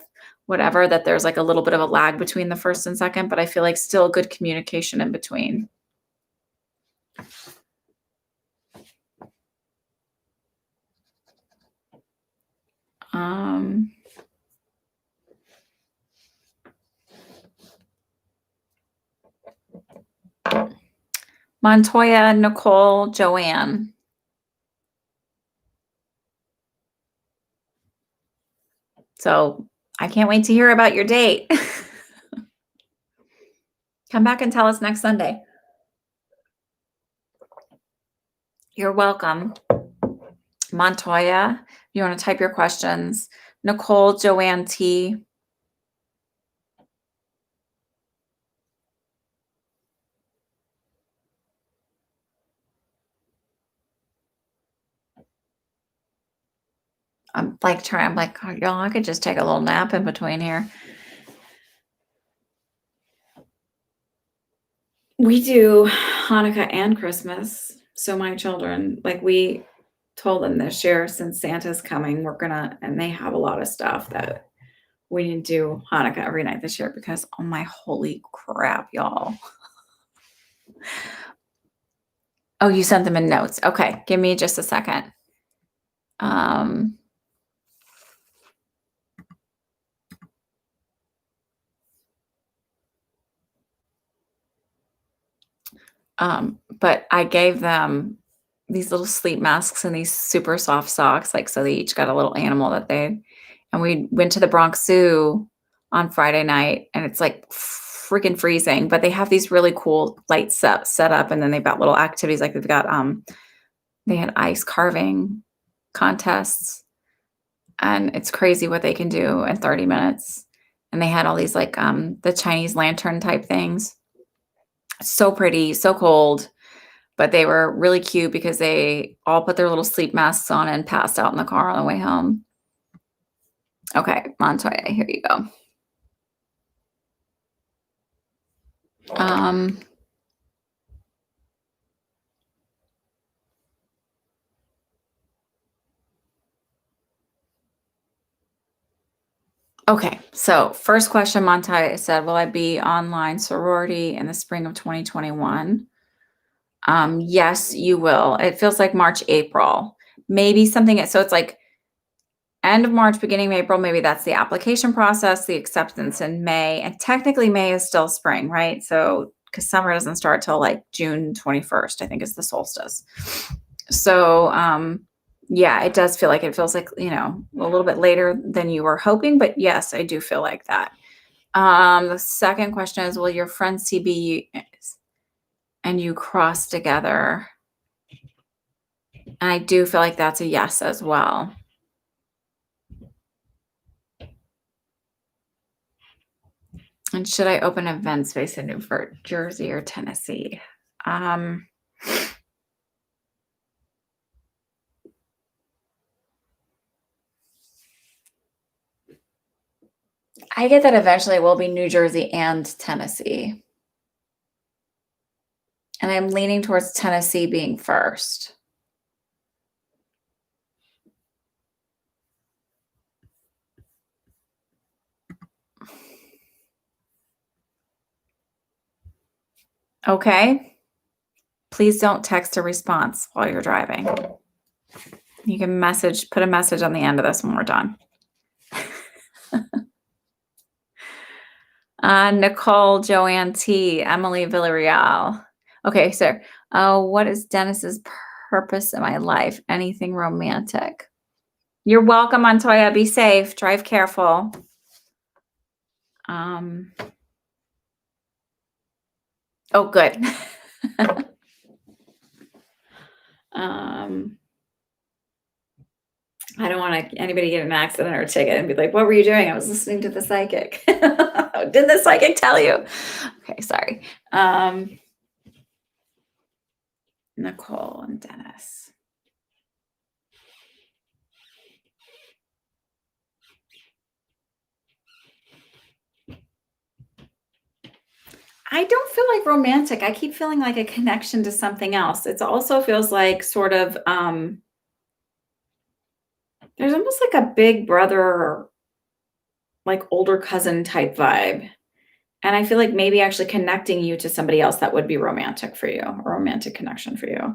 whatever, that there's like a little bit of a lag between the first and second, but I feel like still good communication in between. Um, Montoya, Nicole, Joanne. So I can't wait to hear about your date. Come back and tell us next Sunday. You're welcome. Montoya, you want to type your questions. Nicole, Joanne T. I'm like, oh, y'all, I could just take a little nap in between here. We do Hanukkah and Christmas. So my children, like we told them this year, since Santa's coming, and they have a lot of stuff that we need to do Hanukkah every night this year because, oh my holy crap, y'all. Oh, you sent them in notes. Okay, give me just a second. But I gave them these little sleep masks and these super soft socks, like, so they each got a little animal and we went to the Bronx Zoo on Friday night, and it's like freaking freezing, but they have these really cool lights set up, and then they've got little activities, like they've got, they had ice carving contests, and it's crazy what they can do in 30 minutes. And they had all these like, the Chinese lantern type things. So pretty, so cold. But they were really cute because they all put their little sleep masks on and passed out in the car on the way home. Okay, Montoya, here you go. Okay, so first question, Montoya said, will I be online sorority in the spring of 2021? Yes, you will. It feels like March, April. Maybe something, so it's like end of March, beginning of April, maybe that's the application process, the acceptance in May. And technically May is still spring, right? So, because summer doesn't start till like June 21st, I think is the solstice. So, yeah, it does feel like, it feels like, a little bit later than you were hoping, but yes, I do feel like that. The second question is, will your friends CB and you cross together? And I do feel like that's a yes as well. And should I open event space in New Jersey or Tennessee? I get that eventually it will be New Jersey and Tennessee. And I'm leaning towards Tennessee being first. Okay. Please don't text a response while you're driving. You can put a message on the end of this when we're done. Nicole, Joanne T, Emily Villarreal. Okay, sir. What is Dennis's purpose in my life? Anything romantic? You're welcome, Montoya. Be safe. Drive careful. Oh, good. I don't want anybody get in an accident or a ticket and be like, what were you doing? I was listening to the psychic. Did the psychic tell you? Okay, sorry. Nicole and Dennis. I don't feel like romantic. I keep feeling like a connection to something else. It also feels like sort of there's almost like a big brother, like older cousin type vibe. And I feel like maybe actually connecting you to somebody else that would be romantic for you, a romantic connection for you.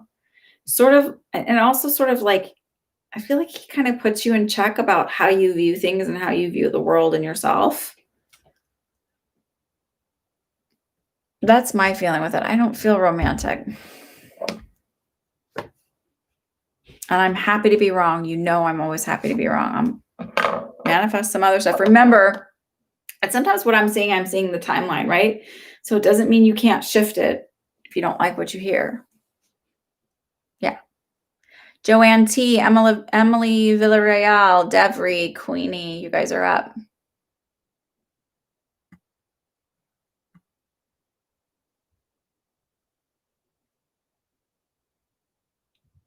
Sort of, and also sort of like, I feel like he kind of puts you in check about how you view things and how you view the world and yourself. That's my feeling with it. I don't feel romantic. And I'm happy to be wrong. You know, I'm always happy to be wrong. I'm manifest some other stuff. Remember, and sometimes what I'm seeing the timeline, right? So it doesn't mean you can't shift it if you don't like what you hear. Yeah. Joanne T, Emily Villarreal, Devry, Queenie, you guys are up.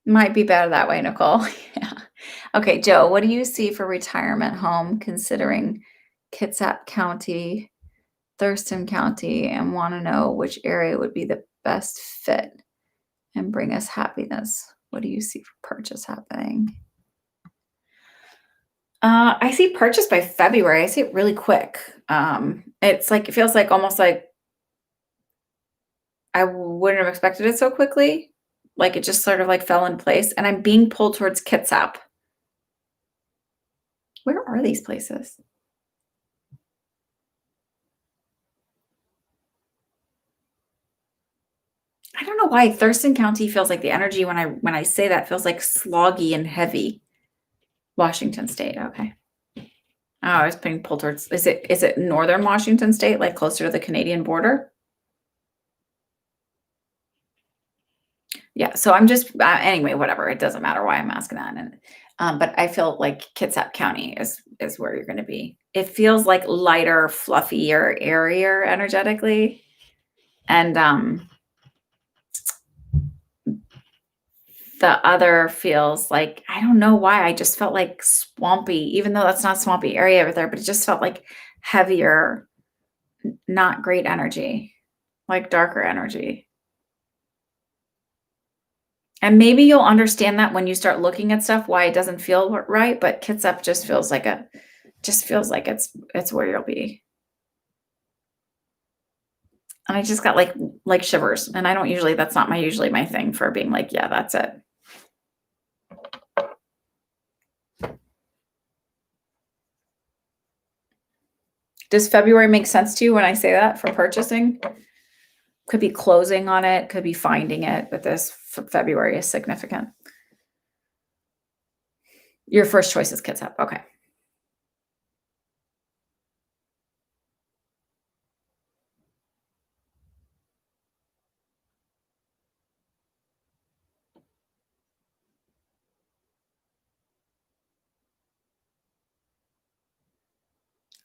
Might be better that way, Nicole. Yeah. Okay, Joe, what do you see for retirement home considering Kitsap County, Thurston County, and want to know which area would be the best fit and bring us happiness? What do you see for purchase happening? I see purchase by February. I see it really quick. It's like, it feels like almost like I wouldn't have expected it so quickly. Like it just sort of like fell in place, and I'm being pulled towards Kitsap. Where are these places? I don't know why Thurston County feels like the energy when I say that feels like sloggy and heavy. Washington State, okay. Oh, I was being pulled towards. Is it northern Washington State, like closer to the Canadian border? Yeah. So I'm just anyway. Whatever. It doesn't matter why I'm asking that. And but I feel like Kitsap County is where you're going to be. It feels like lighter, fluffier, airier energetically, and the other feels like, I don't know why, I just felt like swampy, even though that's not swampy area over there, but it just felt like heavier, not great energy, like darker energy. And maybe you'll understand that when you start looking at stuff, why it doesn't feel right. But Kitsap just feels like it's where you'll be. And I just got like shivers. And I don't usually, that's not usually my thing for being like, yeah, that's it. Does February make sense to you when I say that for purchasing? Could be closing on it, could be finding it, but this February is significant. Your first choice is Kitsap. Okay.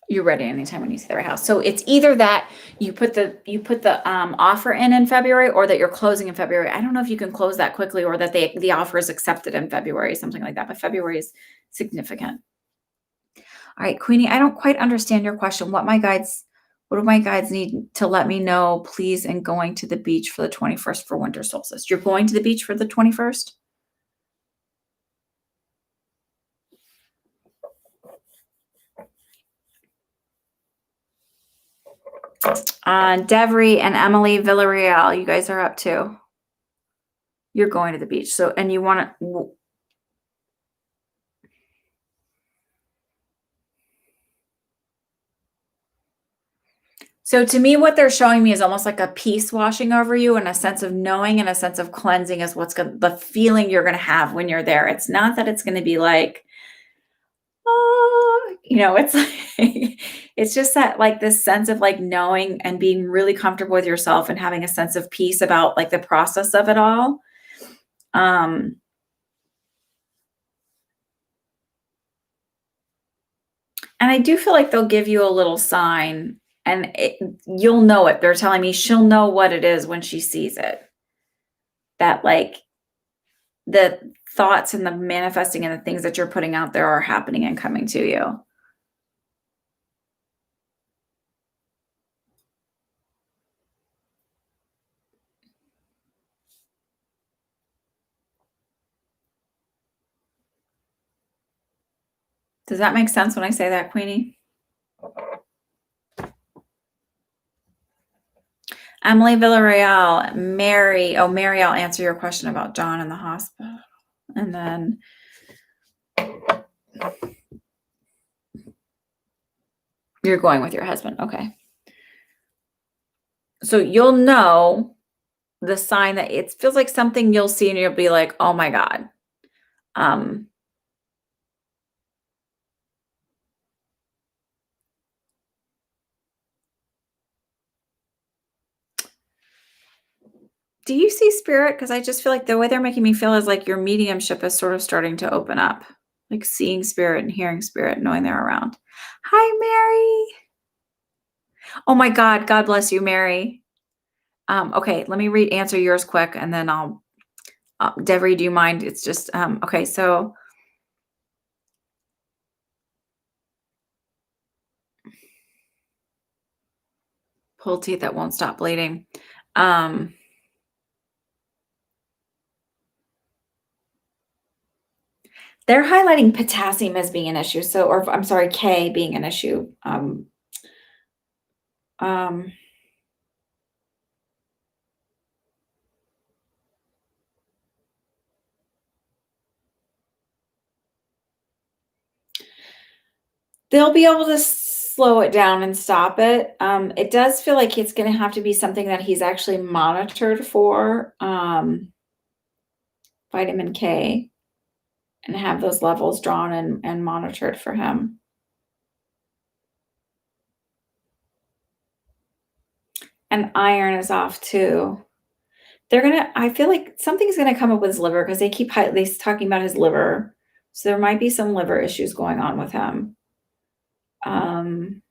You're ready anytime when you see the right house. So it's either that you put the offer in February, or that you're closing in February. I don't know if you can close that quickly, or that the offer is accepted in February, something like that. But February is significant. All right, Queenie, I don't quite understand your question. What do my guides need to let me know, please, in going to the beach for the 21st for winter solstice? You're going to the beach for the 21st? Devry and Emily Villarreal, you guys are up too. You're going to the beach. So, and you want to. So to me, what they're showing me is almost like a peace washing over you, and a sense of knowing and a sense of cleansing is the feeling you're going to have when you're there. It's not that it's going to be like, oh, it's like, it's just that like this sense of like knowing and being really comfortable with yourself and having a sense of peace about like the process of it all. And I do feel like they'll give you a little sign, and you'll know it. They're telling me she'll know what it is when she sees it. That like the thoughts and the manifesting and the things that you're putting out there are happening and coming to you. Does that make sense when I say that, Queenie? Emily Villarreal, Mary. Oh, Mary, I'll answer your question about John in the hospital. And then you're going with your husband. Okay. So you'll know the sign that it feels like something you'll see and you'll be like, oh my God. Do you see spirit? Because I just feel like the way they're making me feel is like your mediumship is sort of starting to open up, like seeing spirit and hearing spirit, knowing they're around. Hi, Mary. Oh my God. God bless you, Mary. Okay, let me answer yours quick and then I'll, Devery, do you mind? It's just, okay, so pull teeth that won't stop bleeding. They're highlighting potassium as being an issue. So, or I'm sorry, K being an issue. They'll be able to slow it down and stop it. It does feel like it's going to have to be something that he's actually monitored for, vitamin K, and have those levels drawn and monitored for him. And iron is off too. I feel like something's gonna come up with his liver because they keep talking about his liver. So there might be some liver issues going on with him. I'm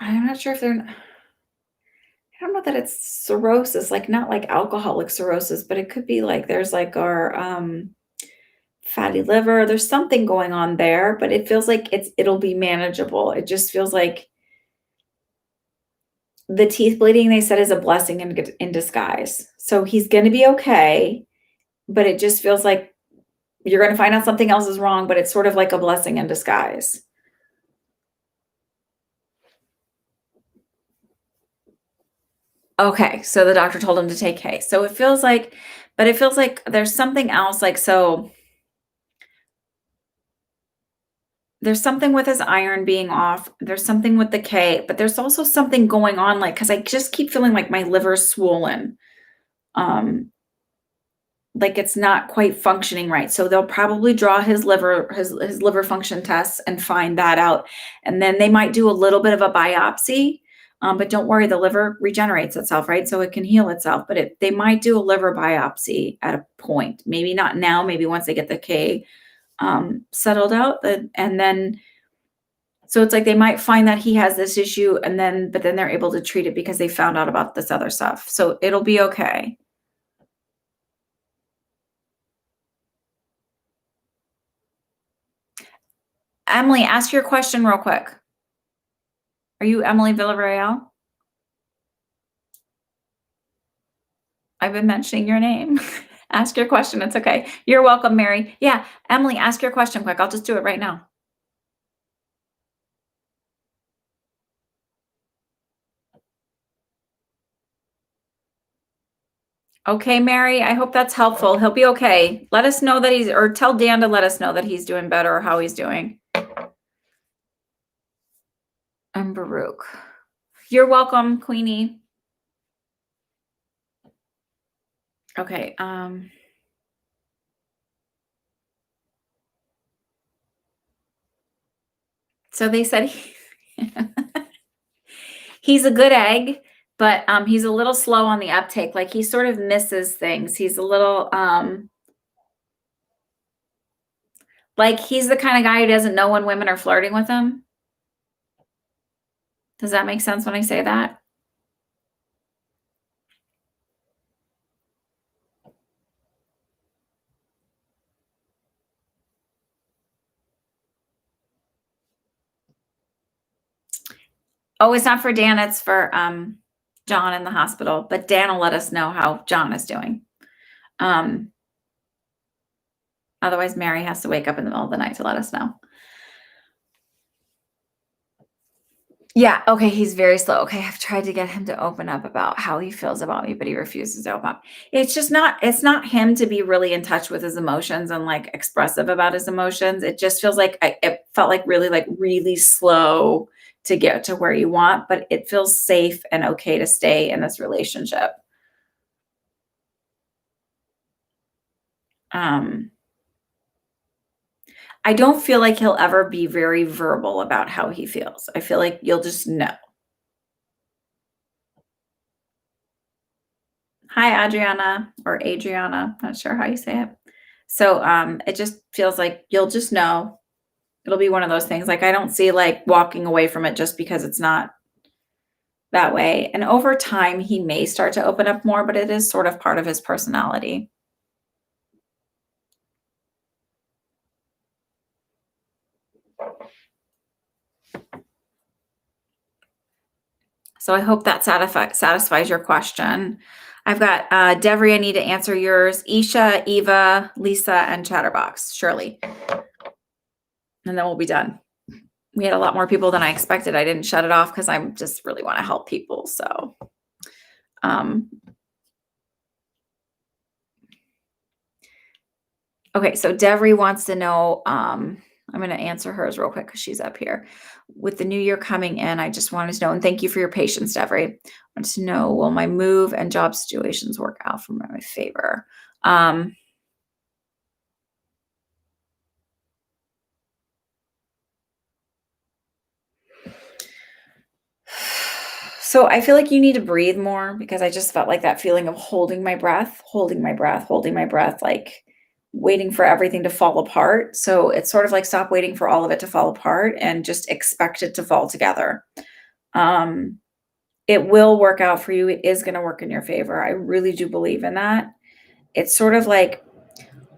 not sure if I don't know that it's cirrhosis, like not like alcoholic cirrhosis, but it could be like there's like our fatty liver. There's something going on there, but it feels like it'll be manageable. It just feels like the teeth bleeding, they said, is a blessing in disguise. So he's going to be okay, but it just feels like you're going to find out something else is wrong, but it's sort of like a blessing in disguise. Okay, so the doctor told him to take hay. So it feels like there's something else, like, so there's something with his iron being off. There's something with the K, but there's also something going on, like, because I just keep feeling like my liver's swollen. Like it's not quite functioning right. So they'll probably draw his liver function tests and find that out. And then they might do a little bit of a biopsy. But don't worry, the liver regenerates itself, right? So it can heal itself. But they might do a liver biopsy at a point. Maybe not now, maybe once they get the K settled out. And then so it's like they might find that he has this issue but then they're able to treat it because they found out about this other stuff. So it'll be okay. Emily, ask your question real quick. Are you Emily Villarreal? I've been mentioning your name. Ask your question. It's okay. You're welcome, Mary. Yeah, Emily, ask your question quick. I'll just do it right now. Okay, Mary, I hope that's helpful. He'll be okay. Let us know that or tell Dan to let us know that he's doing better or how he's doing. I'm Baruch. You're welcome, Queenie. Okay, so they said he's a good egg, but he's a little slow on the uptake. Like he sort of misses things. He's a little like he's the kind of guy who doesn't know when women are flirting with him. Does that make sense when I say that? Oh, it's not for Dan, it's for John in the hospital, but Dan will let us know how John is doing. Otherwise, Mary has to wake up in the middle of the night to let us know. Yeah, okay, he's very slow. Okay, I've tried to get him to open up about how he feels about me, but he refuses to open up. It's not him to be really in touch with his emotions and like expressive about his emotions. It just feels like it felt like really slow to get to where you want, but it feels safe and okay to stay in this relationship. Um, I don't feel like he'll ever be very verbal about how he feels. I feel like you'll just know. Hi, Adriana or Adriana, not sure how you say it. So, it just feels like you'll just know. It'll be one of those things, like, I don't see, like, walking away from it just because it's not that way, and over time, he may start to open up more, but it is sort of part of his personality. So I hope that satisfies your question. I've got, Devery, I need to answer yours, Isha, Eva, Lisa, and Chatterbox, Shirley, and then we'll be done. We had a lot more people than I expected. I didn't shut it off because I just really want to help people. So, okay. So Devery wants to know, I'm going to answer hers real quick because she's up here. With the new year coming in, I just wanted to know, and thank you for your patience, Devery. I want to know, will my move and job situations work out for my favor? So I feel like you need to breathe more because I just felt like that feeling of holding my breath, holding my breath, holding my breath, like waiting for everything to fall apart. So it's sort of like stop waiting for all of it to fall apart and just expect it to fall together. Um, it will work out for you. It is going to work in your favor. I really do believe in that. It's sort of like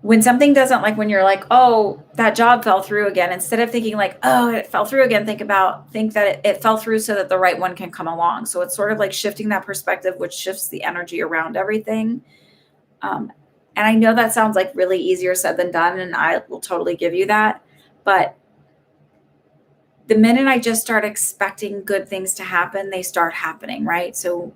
when something doesn't, like when you're like, oh, that job fell through again, instead of thinking like, oh, it fell through again, think that it fell through so that the right one can come along. So it's sort of like shifting that perspective, which shifts the energy around everything. And I know that sounds like really easier said than done, and I will totally give you that. But the minute I just start expecting good things to happen, they start happening, right? So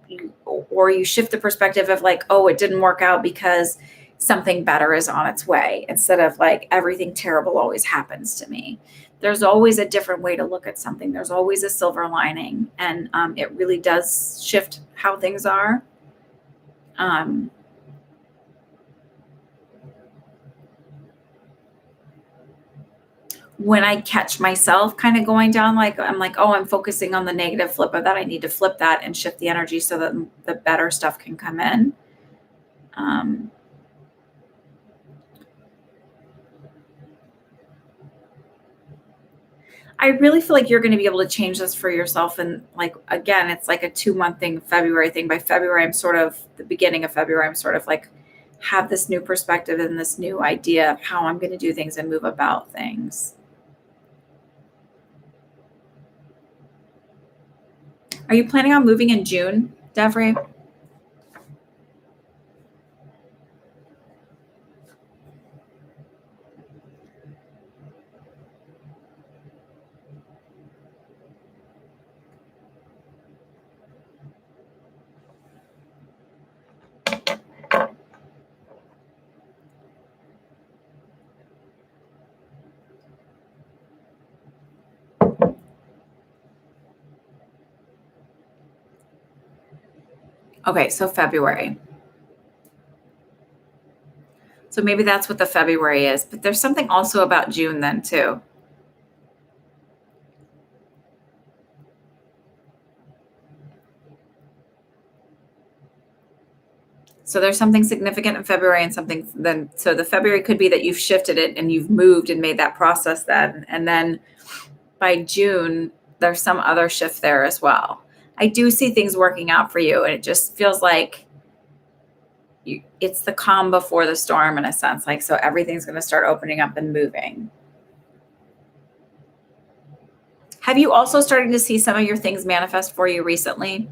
you shift the perspective of like, oh, it didn't work out because something better is on its way, instead of like everything terrible always happens to me. There's always a different way to look at something. There's always a silver lining, and it really does shift how things are. Um, when I catch myself kind of going down, like I'm like, oh, I'm focusing on the negative flip of that. I need to flip that and shift the energy so that the better stuff can come in. Um, I really feel like you're going to be able to change this for yourself. And like, again, it's like a 2 month thing, February thing. By February, I'm sort of the beginning of February, I'm sort of like have this new perspective and this new idea of how I'm going to do things and move about things. Are you planning on moving in June, Devery? Okay, so February. So maybe that's what the February is, but there's something also about June then too. So there's something significant in February and something then. So the February could be that you've shifted it and you've moved and made that process then. And then by June, there's some other shift there as well. I do see things working out for you. And it just feels like it's the calm before the storm in a sense. Like, so everything's going to start opening up and moving. Have you also started to see some of your things manifest for you recently?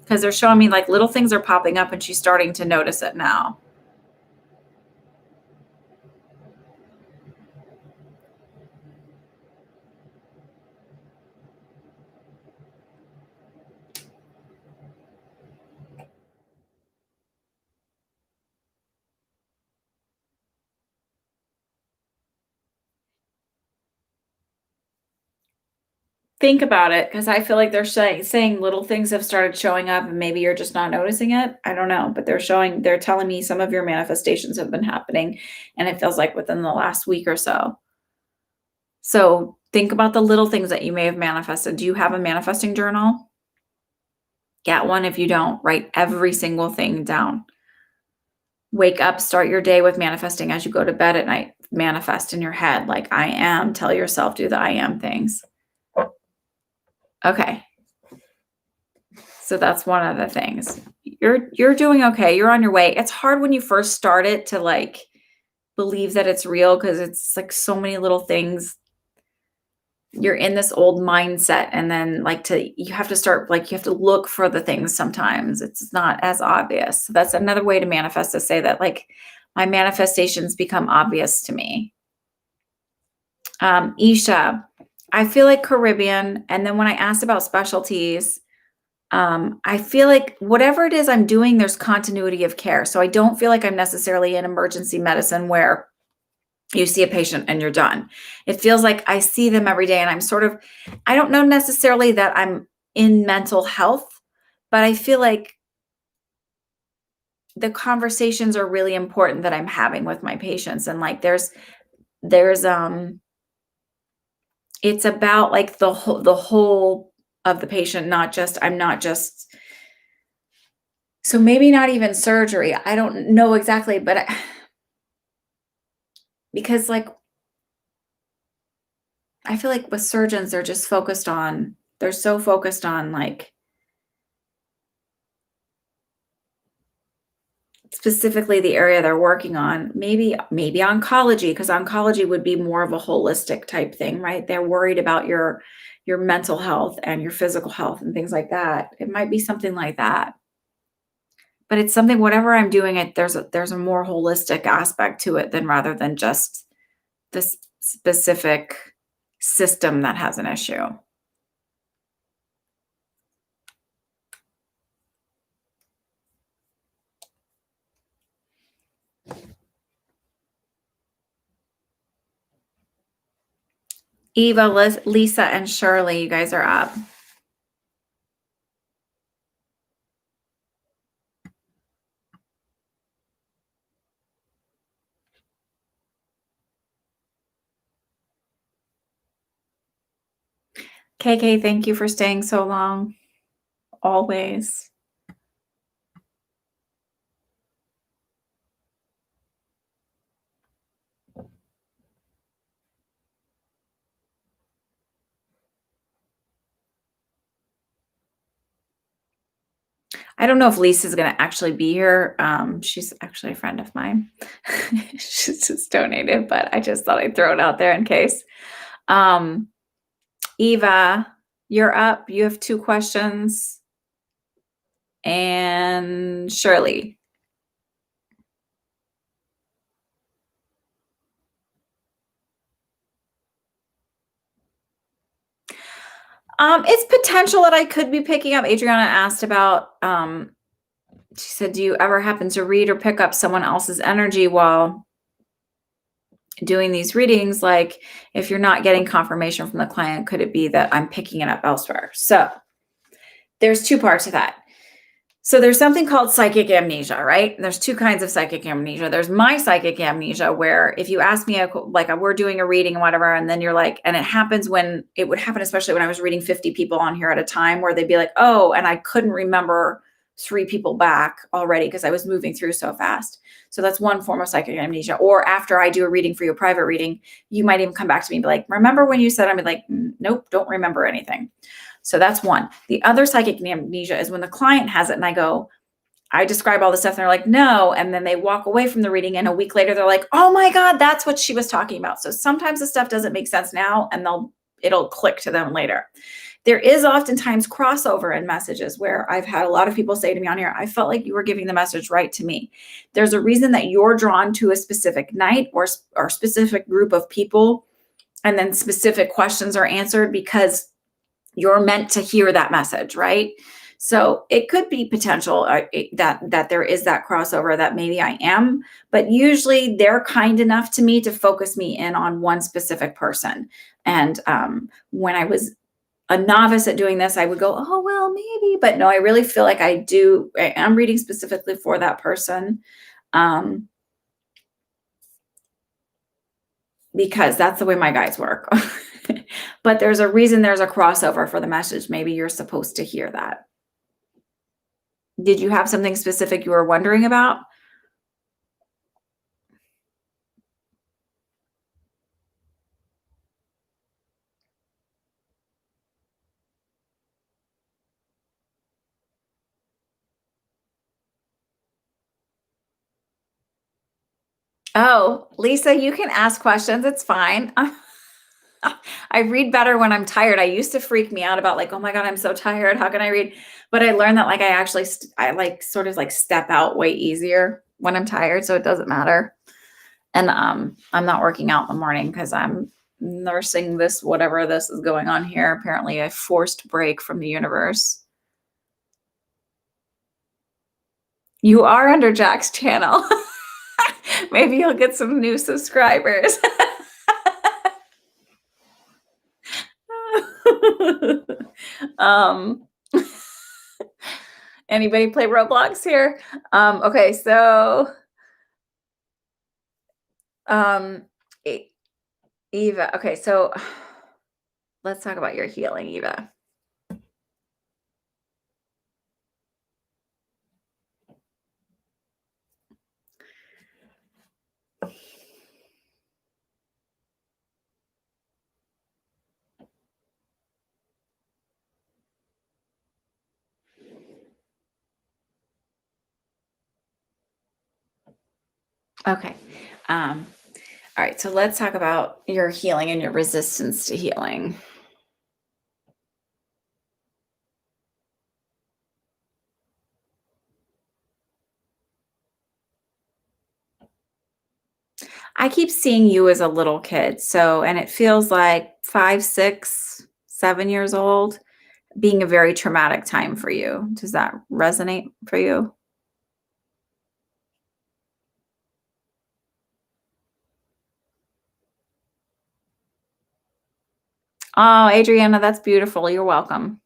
because they're showing me like little things are popping up and she's starting to notice it now. Think about it, because I feel like they're saying little things have started showing up and maybe you're just not noticing it. I don't know, but they're telling me some of your manifestations have been happening and it feels like within the last week or so. So think about the little things that you may have manifested. Do you have a manifesting journal? Get one. If you don't, write every single thing down. Wake up, start your day with manifesting. As you go to bed at night, manifest in your head like I am. Tell yourself, do the I am things. Okay. So that's one of the things. You're doing okay. You're on your way. It's hard when you first start it to like believe that it's real, because it's like so many little things. You're in this old mindset, and then like you have to start, like you have to look for the things. Sometimes it's not as obvious. So that's another way to manifest, to say that like my manifestations become obvious to me. Isha, I feel like Caribbean. And then when I asked about specialties, I feel like whatever it is I'm doing, there's continuity of care. So I don't feel like I'm necessarily in emergency medicine where you see a patient and you're done. It feels like I see them every day, and I don't know necessarily that I'm in mental health, but I feel like the conversations are really important that I'm having with my patients. And like there's it's about like the whole of the patient, I'm not just, so maybe not even surgery. I don't know exactly, but because like I feel like with surgeons, they're so focused on like specifically the area they're working on. Maybe oncology, because oncology would be more of a holistic type thing, right? They're worried about your mental health and your physical health and things like that. It might be something like that. But it's something, whatever I'm doing, there's a more holistic aspect to it rather than just this specific system that has an issue. Eva, Lisa, and Shirley, you guys are up. KK, thank you for staying so long. Always. I don't know if Lisa's going to actually be here. She's actually a friend of mine. She's just donated, but I just thought I'd throw it out there in case. Eva, you're up. You have 2 questions. And Shirley. It's potential that I could be picking up. Adriana asked about, she said, do you ever happen to read or pick up someone else's energy while doing these readings? Like if you're not getting confirmation from the client, could it be that I'm picking it up elsewhere? So there's 2 parts to that. So there's something called psychic amnesia, right? There's 2 kinds of psychic amnesia. There's my psychic amnesia, where if you ask me, we're doing a reading and whatever, and then you're like, and it happens when it would happen, especially when I was reading 50 people on here at a time, where they'd be like, oh, and I couldn't remember 3 people back already because I was moving through so fast. So that's one form of psychic amnesia. Or after I do a reading for you, a private reading, you might even come back to me and be like, remember when you said, I'd be like, nope, don't remember anything. So that's one. The other psychic amnesia is when the client has it and I describe all the stuff and they're like, no. And then they walk away from the reading and a week later, they're like, oh my God, that's what she was talking about. So sometimes the stuff doesn't make sense now and it'll click to them later. There is oftentimes crossover in messages where I've had a lot of people say to me on here, I felt like you were giving the message right to me. There's a reason that you're drawn to a specific night or specific group of people, and then specific questions are answered because you're meant to hear that message, right? So it could be potential that there is that crossover that maybe I am, but usually they're kind enough to me to focus me in on one specific person. And when I was a novice at doing this, I would go, oh, well, maybe, but no, I really feel like I'm reading specifically for that person. Um, because that's the way my guides work. But there's a reason there's a crossover for the message. Maybe you're supposed to hear that. Did you have something specific you were wondering about? Oh, Lisa, you can ask questions. It's fine. I read better when I'm tired. I used to freak me out about like, oh my God, I'm so tired. How can I read? But I learned that like I actually, I like sort of like step out way easier when I'm tired. So it doesn't matter. And I'm not working out in the morning because I'm nursing this, whatever this is going on here. Apparently a forced break from the universe. You are under Jack's channel. Maybe you'll get some new subscribers. um, anybody play Roblox here? Okay, so E- Eva. Okay, so let's talk about your healing, Eva. Okay. Um, all right, so let's talk about your healing and your resistance to healing. I keep seeing you as a little kid. So, and it feels like 5, 6, 7 years old being a very traumatic time for you. Does that resonate for you? Oh, Adriana, that's beautiful. You're welcome.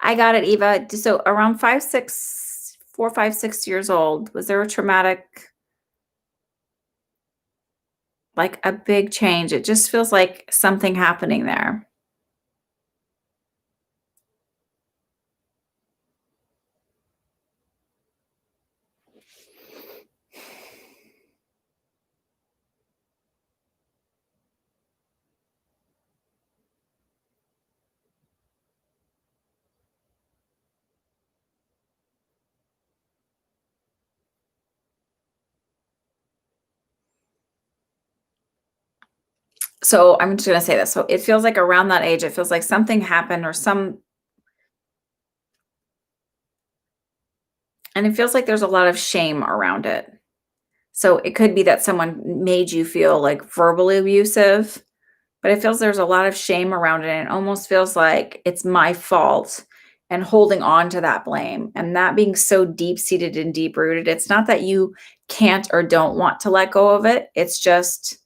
I got it, Eva. So around 5, 6, 4, 5, 6 years old, was there a traumatic, like a big change? It just feels like something happening there. So I'm just going to say this. So it feels like around that age, it feels like something happened and it feels like there's a lot of shame around it. So it could be that someone made you feel like verbally abusive, but it feels there's a lot of shame around it. And it almost feels like it's my fault and holding on to that blame and that being so deep seated and deep rooted. It's not that you can't or don't want to let go of it. It's just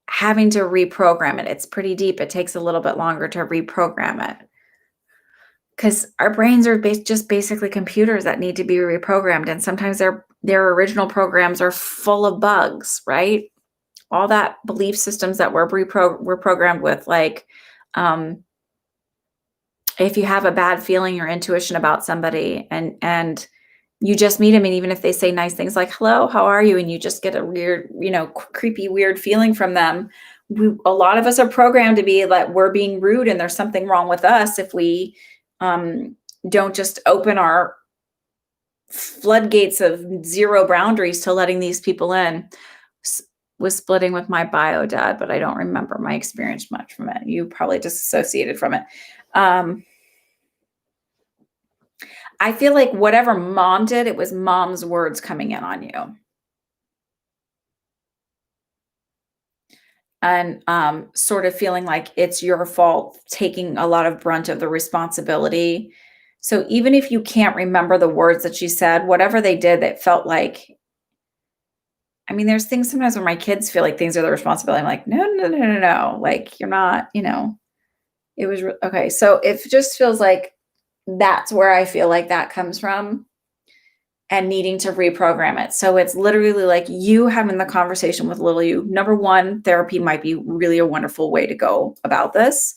having to reprogram it. It's pretty deep. It takes a little bit longer to reprogram it because our brains are just basically computers that need to be reprogrammed. And sometimes their original programs are full of bugs, right? All that belief systems that we're programmed with, like if you have a bad feeling or intuition about somebody and you just meet them, and even if they say nice things like hello, how are you, and you just get a weird, creepy, weird feeling from them, a lot of us are programmed to be like we're being rude and there's something wrong with us if we don't just open our floodgates of zero boundaries to letting these people in. was splitting with my bio dad, but I don't remember my experience much from it. You probably disassociated from it. Um, I feel like whatever mom did, it was mom's words coming in on you. And sort of feeling like it's your fault, taking a lot of brunt of the responsibility. So even if you can't remember the words that she said, whatever they did that felt like, I mean, there's things sometimes where my kids feel like things are their responsibility. I'm like, no, no, no, no, no. Like, you're not, it was okay. So it just feels like that's where I feel like that comes from and needing to reprogram it. So it's literally like you having the conversation with little you. Number one, therapy might be really a wonderful way to go about this.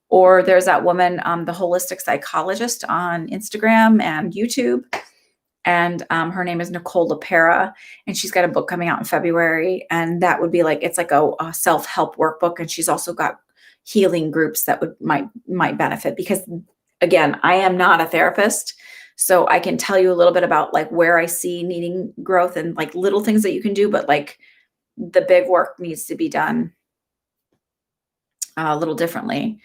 Or there's that woman, the holistic psychologist on Instagram and YouTube. And her name is Nicole LaPera, and she's got a book coming out in February. And that would be like, it's like a self-help workbook. And she's also got healing groups that might benefit, because again, I am not a therapist. So I can tell you a little bit about like where I see needing growth and like little things that you can do, but like the big work needs to be done a little differently.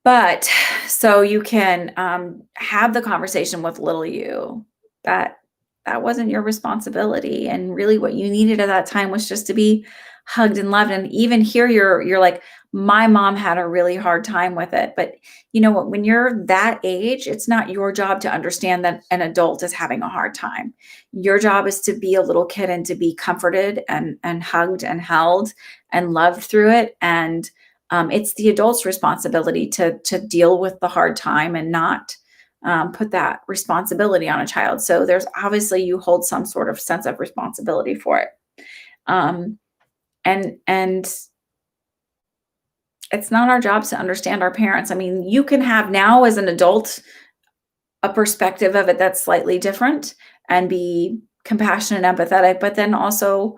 But so you can have the conversation with little you that that wasn't your responsibility, and really what you needed at that time was just to be hugged and loved. And even here, you're like, my mom had a really hard time with it. But you know what? When you're that age, it's not your job to understand that an adult is having a hard time. Your job is to be a little kid and to be comforted and hugged and held and loved through it. And it's the adult's responsibility to deal with the hard time and not put that responsibility on a child. So there's obviously, you hold some sort of sense of responsibility for it. Um, and it's not our jobs to understand our parents. I mean, you can have now as an adult a perspective of it that's slightly different and be compassionate and empathetic, but then also,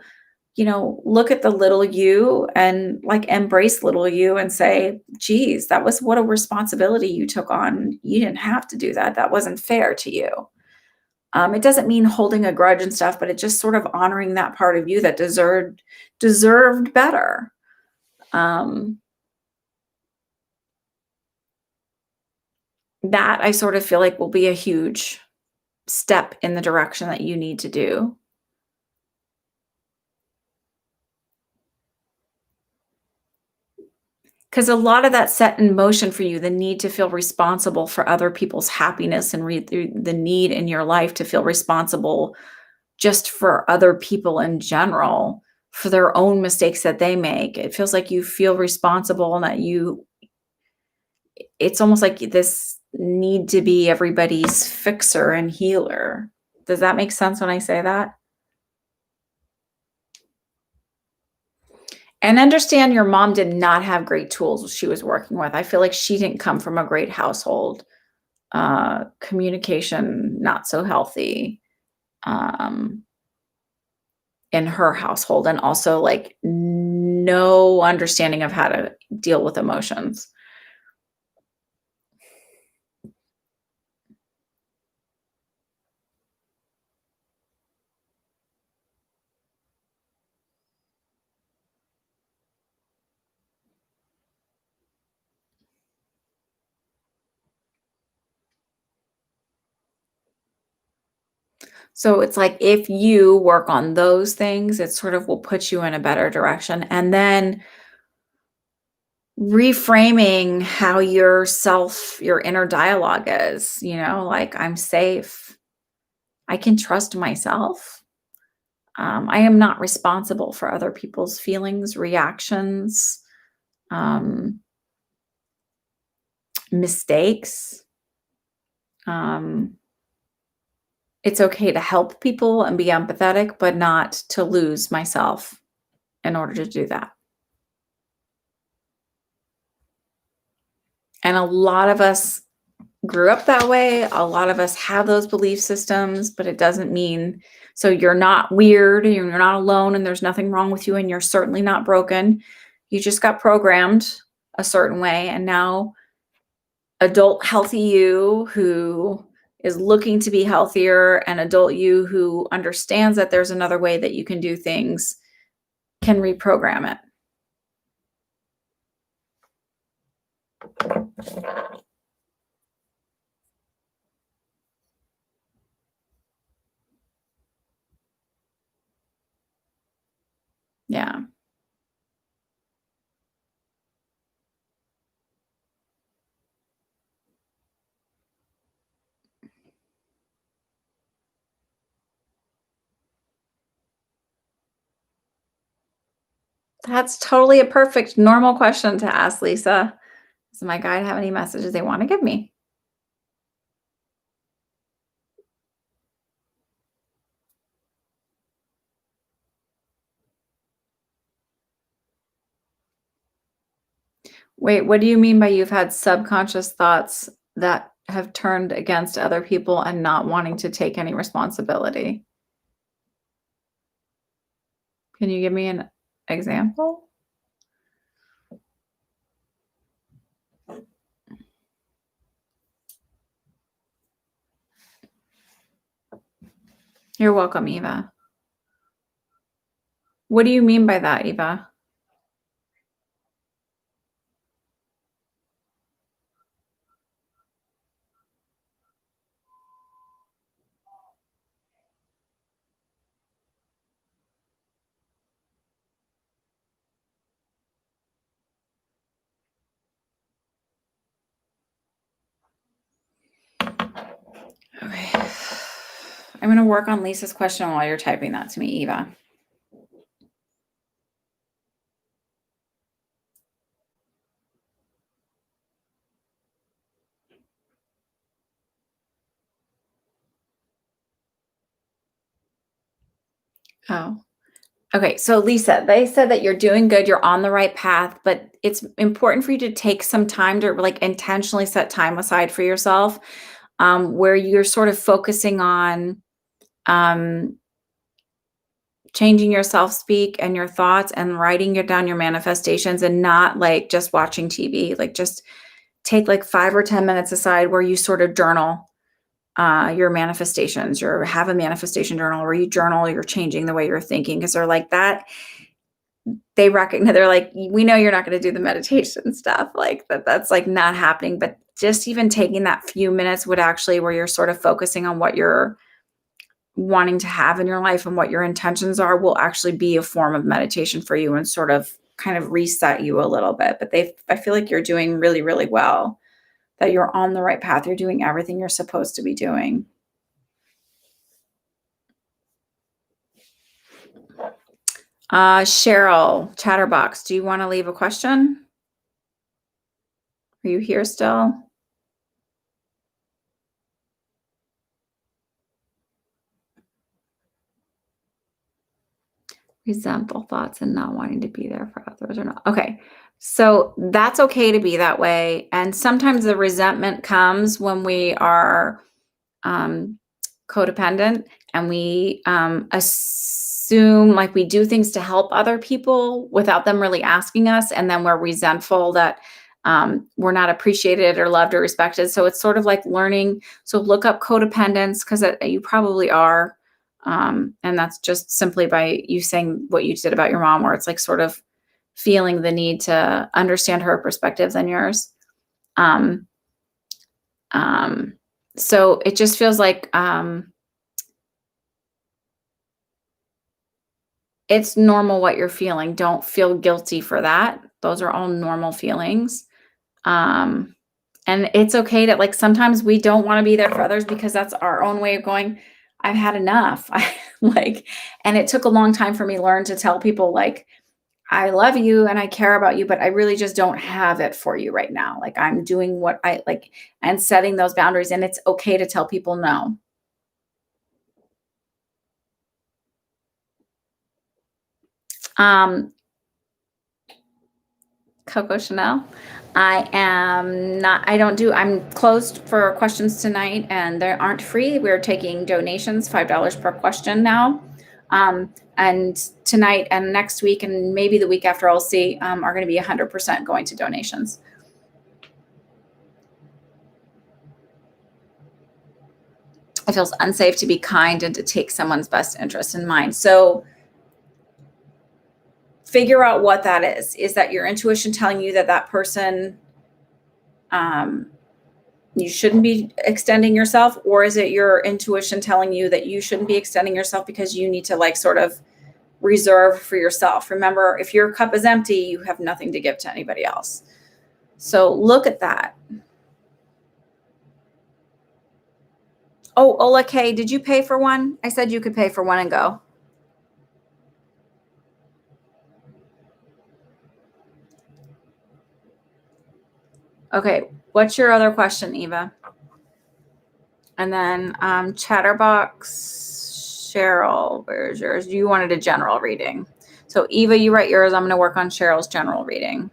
look at the little you and like embrace little you and say, geez, that was what a responsibility you took on. You didn't have to do that. That wasn't fair to you. It doesn't mean holding a grudge and stuff, but it just sort of honoring that part of you that deserved better. That I sort of feel like will be a huge step in the direction that you need to do. Because a lot of that set in motion for you, the need to feel responsible for other people's happiness and the need in your life to feel responsible just for other people in general, for their own mistakes that they make. It feels like you feel responsible and that it's almost like this need to be everybody's fixer and healer. Does that make sense when I say that? And understand your mom did not have great tools she was working with. I feel like she didn't come from a great household. Communication, not so healthy um, in her household, and also like no understanding of how to deal with emotions. So it's like if you work on those things, it sort of will put you in a better direction. And then reframing how your inner dialogue is, like, I'm safe. I can trust myself. I am not responsible for other people's feelings, reactions, um, mistakes. Um, it's okay to help people and be empathetic, but not to lose myself in order to do that. And a lot of us grew up that way. A lot of us have those belief systems, but it doesn't mean so you're not weird and you're not alone and there's nothing wrong with you and you're certainly not broken. You just got programmed a certain way, and now adult healthy you who is looking to be healthier, and adult you who understands that there's another way that you can do things can reprogram it. Yeah. That's totally a perfect normal question to ask, Lisa. Does my guide have any messages they want to give me? Wait, what do you mean by you've had subconscious thoughts that have turned against other people and not wanting to take any responsibility? Can you give me an example? You're welcome, Eva. What do you mean by that, Eva? Okay. I'm going to work on Lisa's question while you're typing that to me, Eva. Oh, okay. So, Lisa, they said that you're doing good, you're on the right path, but it's important for you to take some time to like intentionally set time aside for yourself, where you're sort of focusing on um, changing your self speak and your thoughts and writing it down your manifestations and not like just watching TV. Like, just take like 5 or 10 minutes aside where you sort of journal your manifestations, or have a manifestation journal where you journal you're changing the way you're thinking, because they're like that. They recognize, they're like, we know you're not going to do the meditation stuff, like that's like not happening, but just even taking that few minutes would actually, where you're sort of focusing on what you're wanting to have in your life and what your intentions are, will actually be a form of meditation for you and sort of kind of reset you a little bit. But I feel like you're doing really, really well, that you're on the right path. You're doing everything you're supposed to be doing. Cheryl Chatterbox, do you want to leave a question? Are you here still? Resentful thoughts and not wanting to be there for others or not. Okay. So that's okay to be that way. And sometimes the resentment comes when we are codependent and we assume like we do things to help other people without them really asking us. And then we're resentful that we're not appreciated or loved or respected. So it's sort of like learning. So look up codependence, because you probably are. And that's just simply by you saying what you did about your mom, where it's like sort of feeling the need to understand her perspective than yours. Um, so it just feels like it's normal what you're feeling. Don't feel guilty for that. Those are all normal feelings. And it's okay to, like, sometimes we don't want to be there for others because that's our own way of going, I've had enough. Like, and it took a long time for me to learn to tell people, like, I love you and I care about you, but I really just don't have it for you right now. Like, I'm doing what I like and setting those boundaries. And it's okay to tell people no. Um, Coco Chanel. I'm closed for questions tonight, and they aren't free. We're taking donations, $5 per question now. And tonight and next week and maybe the week after, I'll see, are going to be 100% going to donations. It feels unsafe to be kind and to take someone's best interest in mind. So figure out what that is. Is that your intuition telling you that that person, you shouldn't be extending yourself? Or is it your intuition telling you that you shouldn't be extending yourself because you need to like sort of reserve for yourself? Remember, if your cup is empty, you have nothing to give to anybody else. So look at that. Oh, Ola K, did you pay for one? I said you could pay for one and go. Okay, what's your other question, Eva? And then Chatterbox, Cheryl, where's yours? You wanted a general reading. So Eva, you write yours. I'm going to work on Cheryl's general reading.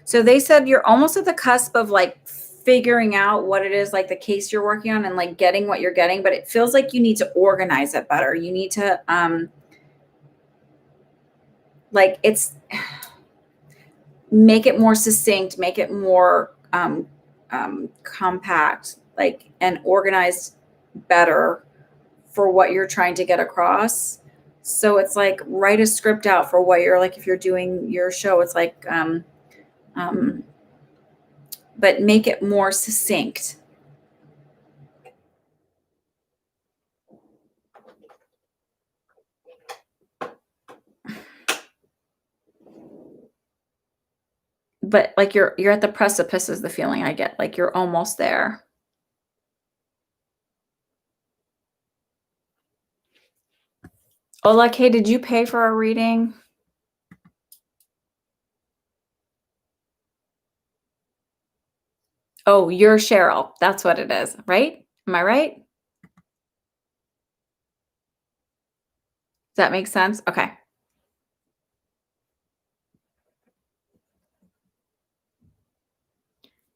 So they said you're almost at the cusp of like figuring out what it is, like the case you're working on and like getting what you're getting, but it feels like you need to organize it better. You need to like it's make it more succinct, make it more compact, like and organized better for what you're trying to get across. So it's like write a script out for what you're like if you're doing your show. It's like but make it more succinct. But like you're at the precipice is the feeling I get. Like you're almost there. Ola K, did you pay for a reading? Oh, you're Cheryl. That's what it is, right? Am I right? Does that make sense? Okay.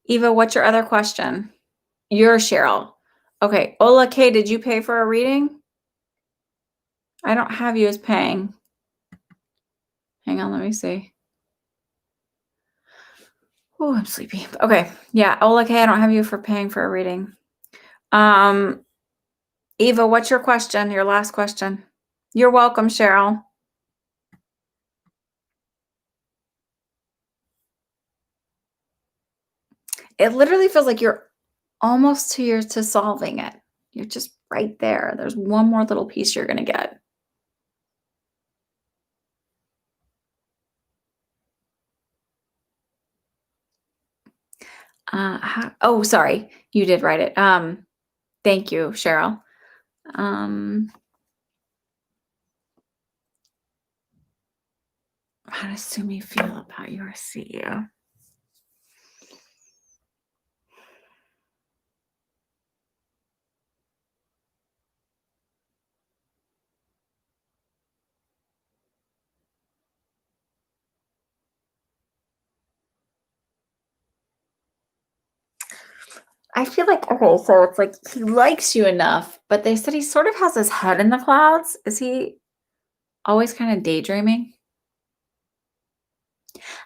Eva, what's your other question? You're Cheryl. Okay. Ola K, did you pay for a reading? I don't have you as paying. Hang on, let me see. Oh, I'm sleepy. Okay. Yeah. Ola K, I don't have you for paying for a reading. Eva, what's your question? Your last question. You're welcome, Cheryl. It literally feels like you're almost to solving it. You're just right there. There's one more little piece you're going to get. Oh, sorry. You did write it. Thank you, Cheryl. How does Sumi feel about your CEO? I feel like, okay, so it's like he likes you enough, but they said he sort of has his head in the clouds. Is he always kind of daydreaming?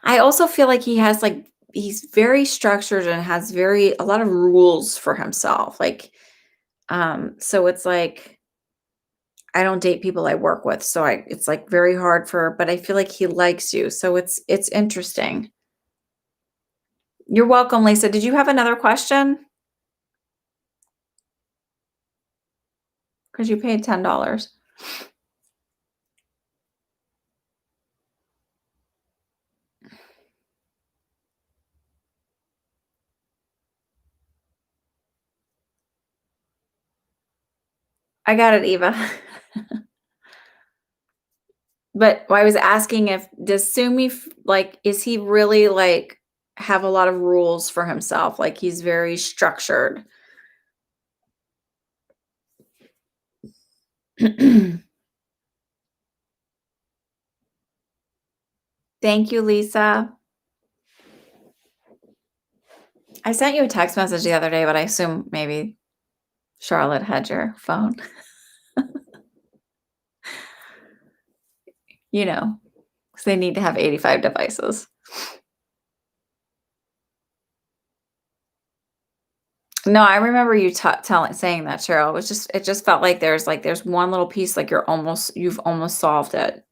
I also feel like he has like, he's very structured and has a lot of rules for himself. Like, so it's like, I don't date people I work with. So it's like very hard but I feel like he likes you. So it's interesting. You're welcome, Lisa. Did you have another question? Because you paid $10. I got it, Eva. But I was asking does Sumi like, is he really like have a lot of rules for himself? Like he's very structured. Thank you, Lisa. I sent you a text message the other day, but I assume maybe Charlotte had your phone. You know, 'Cause they need to have 85 devices. No, I remember you telling saying that, Cheryl. It just felt like there's one little piece, like you've almost solved it.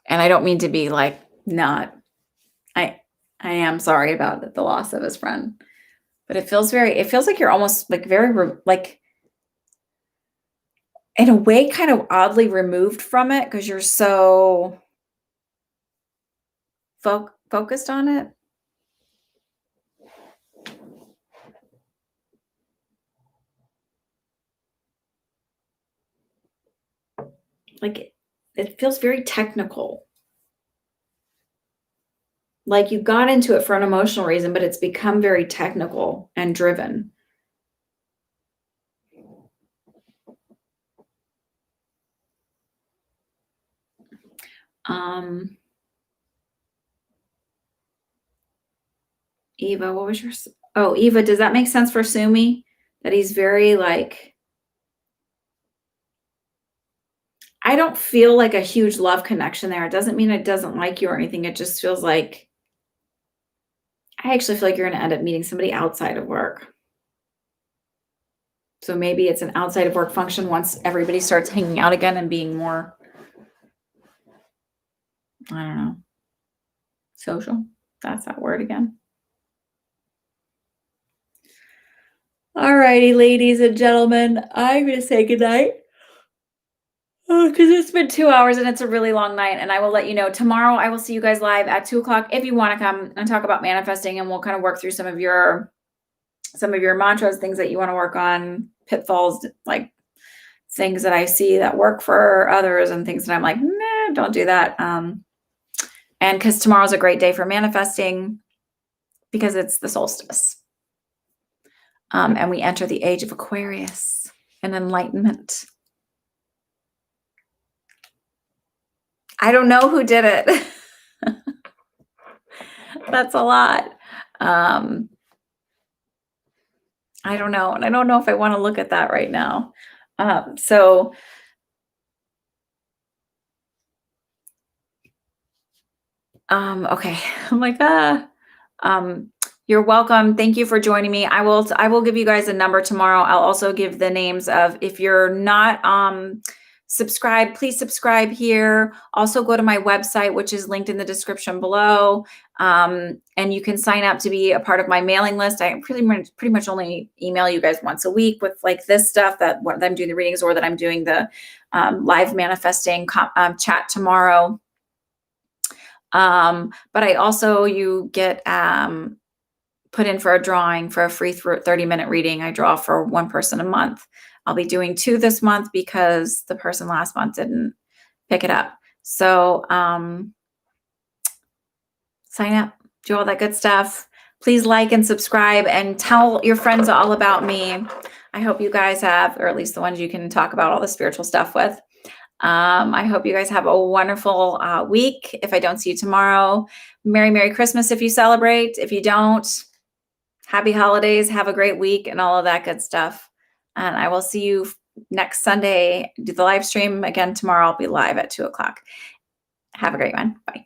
And I don't mean to be like not I I am sorry about the loss of his friend. But it feels like you're almost like very like in a way kind of oddly removed from it because you're so focused on it. Like it feels very technical. Like you got into it for an emotional reason, but it's become very technical and driven. Um, Eva, what was your oh, Eva, does that make sense for Sumi? That he's very like I don't feel like a huge love connection there. It doesn't mean it doesn't like you or anything. It just feels like I actually feel like you're gonna end up meeting somebody outside of work. So maybe it's an outside of work function once everybody starts hanging out again and being more, I don't know, social. That's that word again. All righty, ladies and gentlemen, I'm gonna say goodnight. Oh, because it's been 2 hours and it's a really long night, and I will let you know tomorrow. I will see you guys live at 2 o'clock if you want to come and talk about manifesting, and we'll kind of work through some of your mantras, things that you want to work on, pitfalls, like things that I see that work for others, and things that I'm like, nah, don't do that. And because tomorrow's a great day for manifesting, because it's the solstice, and we enter the age of Aquarius and enlightenment. I don't know who did it. That's a lot. I don't know. And I don't know if I want to look at that right now. So okay. I'm like, you're welcome. Thank you for joining me. I will give you guys a number tomorrow. I'll also give the names of if you're not subscribed, please subscribe here. Also go to my website, which is linked in the description below. And you can sign up to be a part of my mailing list. I pretty much only email you guys once a week with like this stuff that I'm doing the readings or that I'm doing the live manifesting chat tomorrow. But I also, you get put in for a drawing for a free 30-minute reading. I draw for one person a month. I'll be doing 2 this month because the person last month didn't pick it up. So sign up, do all that good stuff. Please like and subscribe and tell your friends all about me. I hope you guys have, or at least the ones you can talk about all the spiritual stuff with. I hope you guys have a wonderful week. If I don't see you tomorrow, Merry Christmas if you celebrate. If you don't, happy holidays, have a great week and all of that good stuff. And I will see you next Sunday. Do the live stream again tomorrow. I'll be live at 2 o'clock. Have a great one. Bye.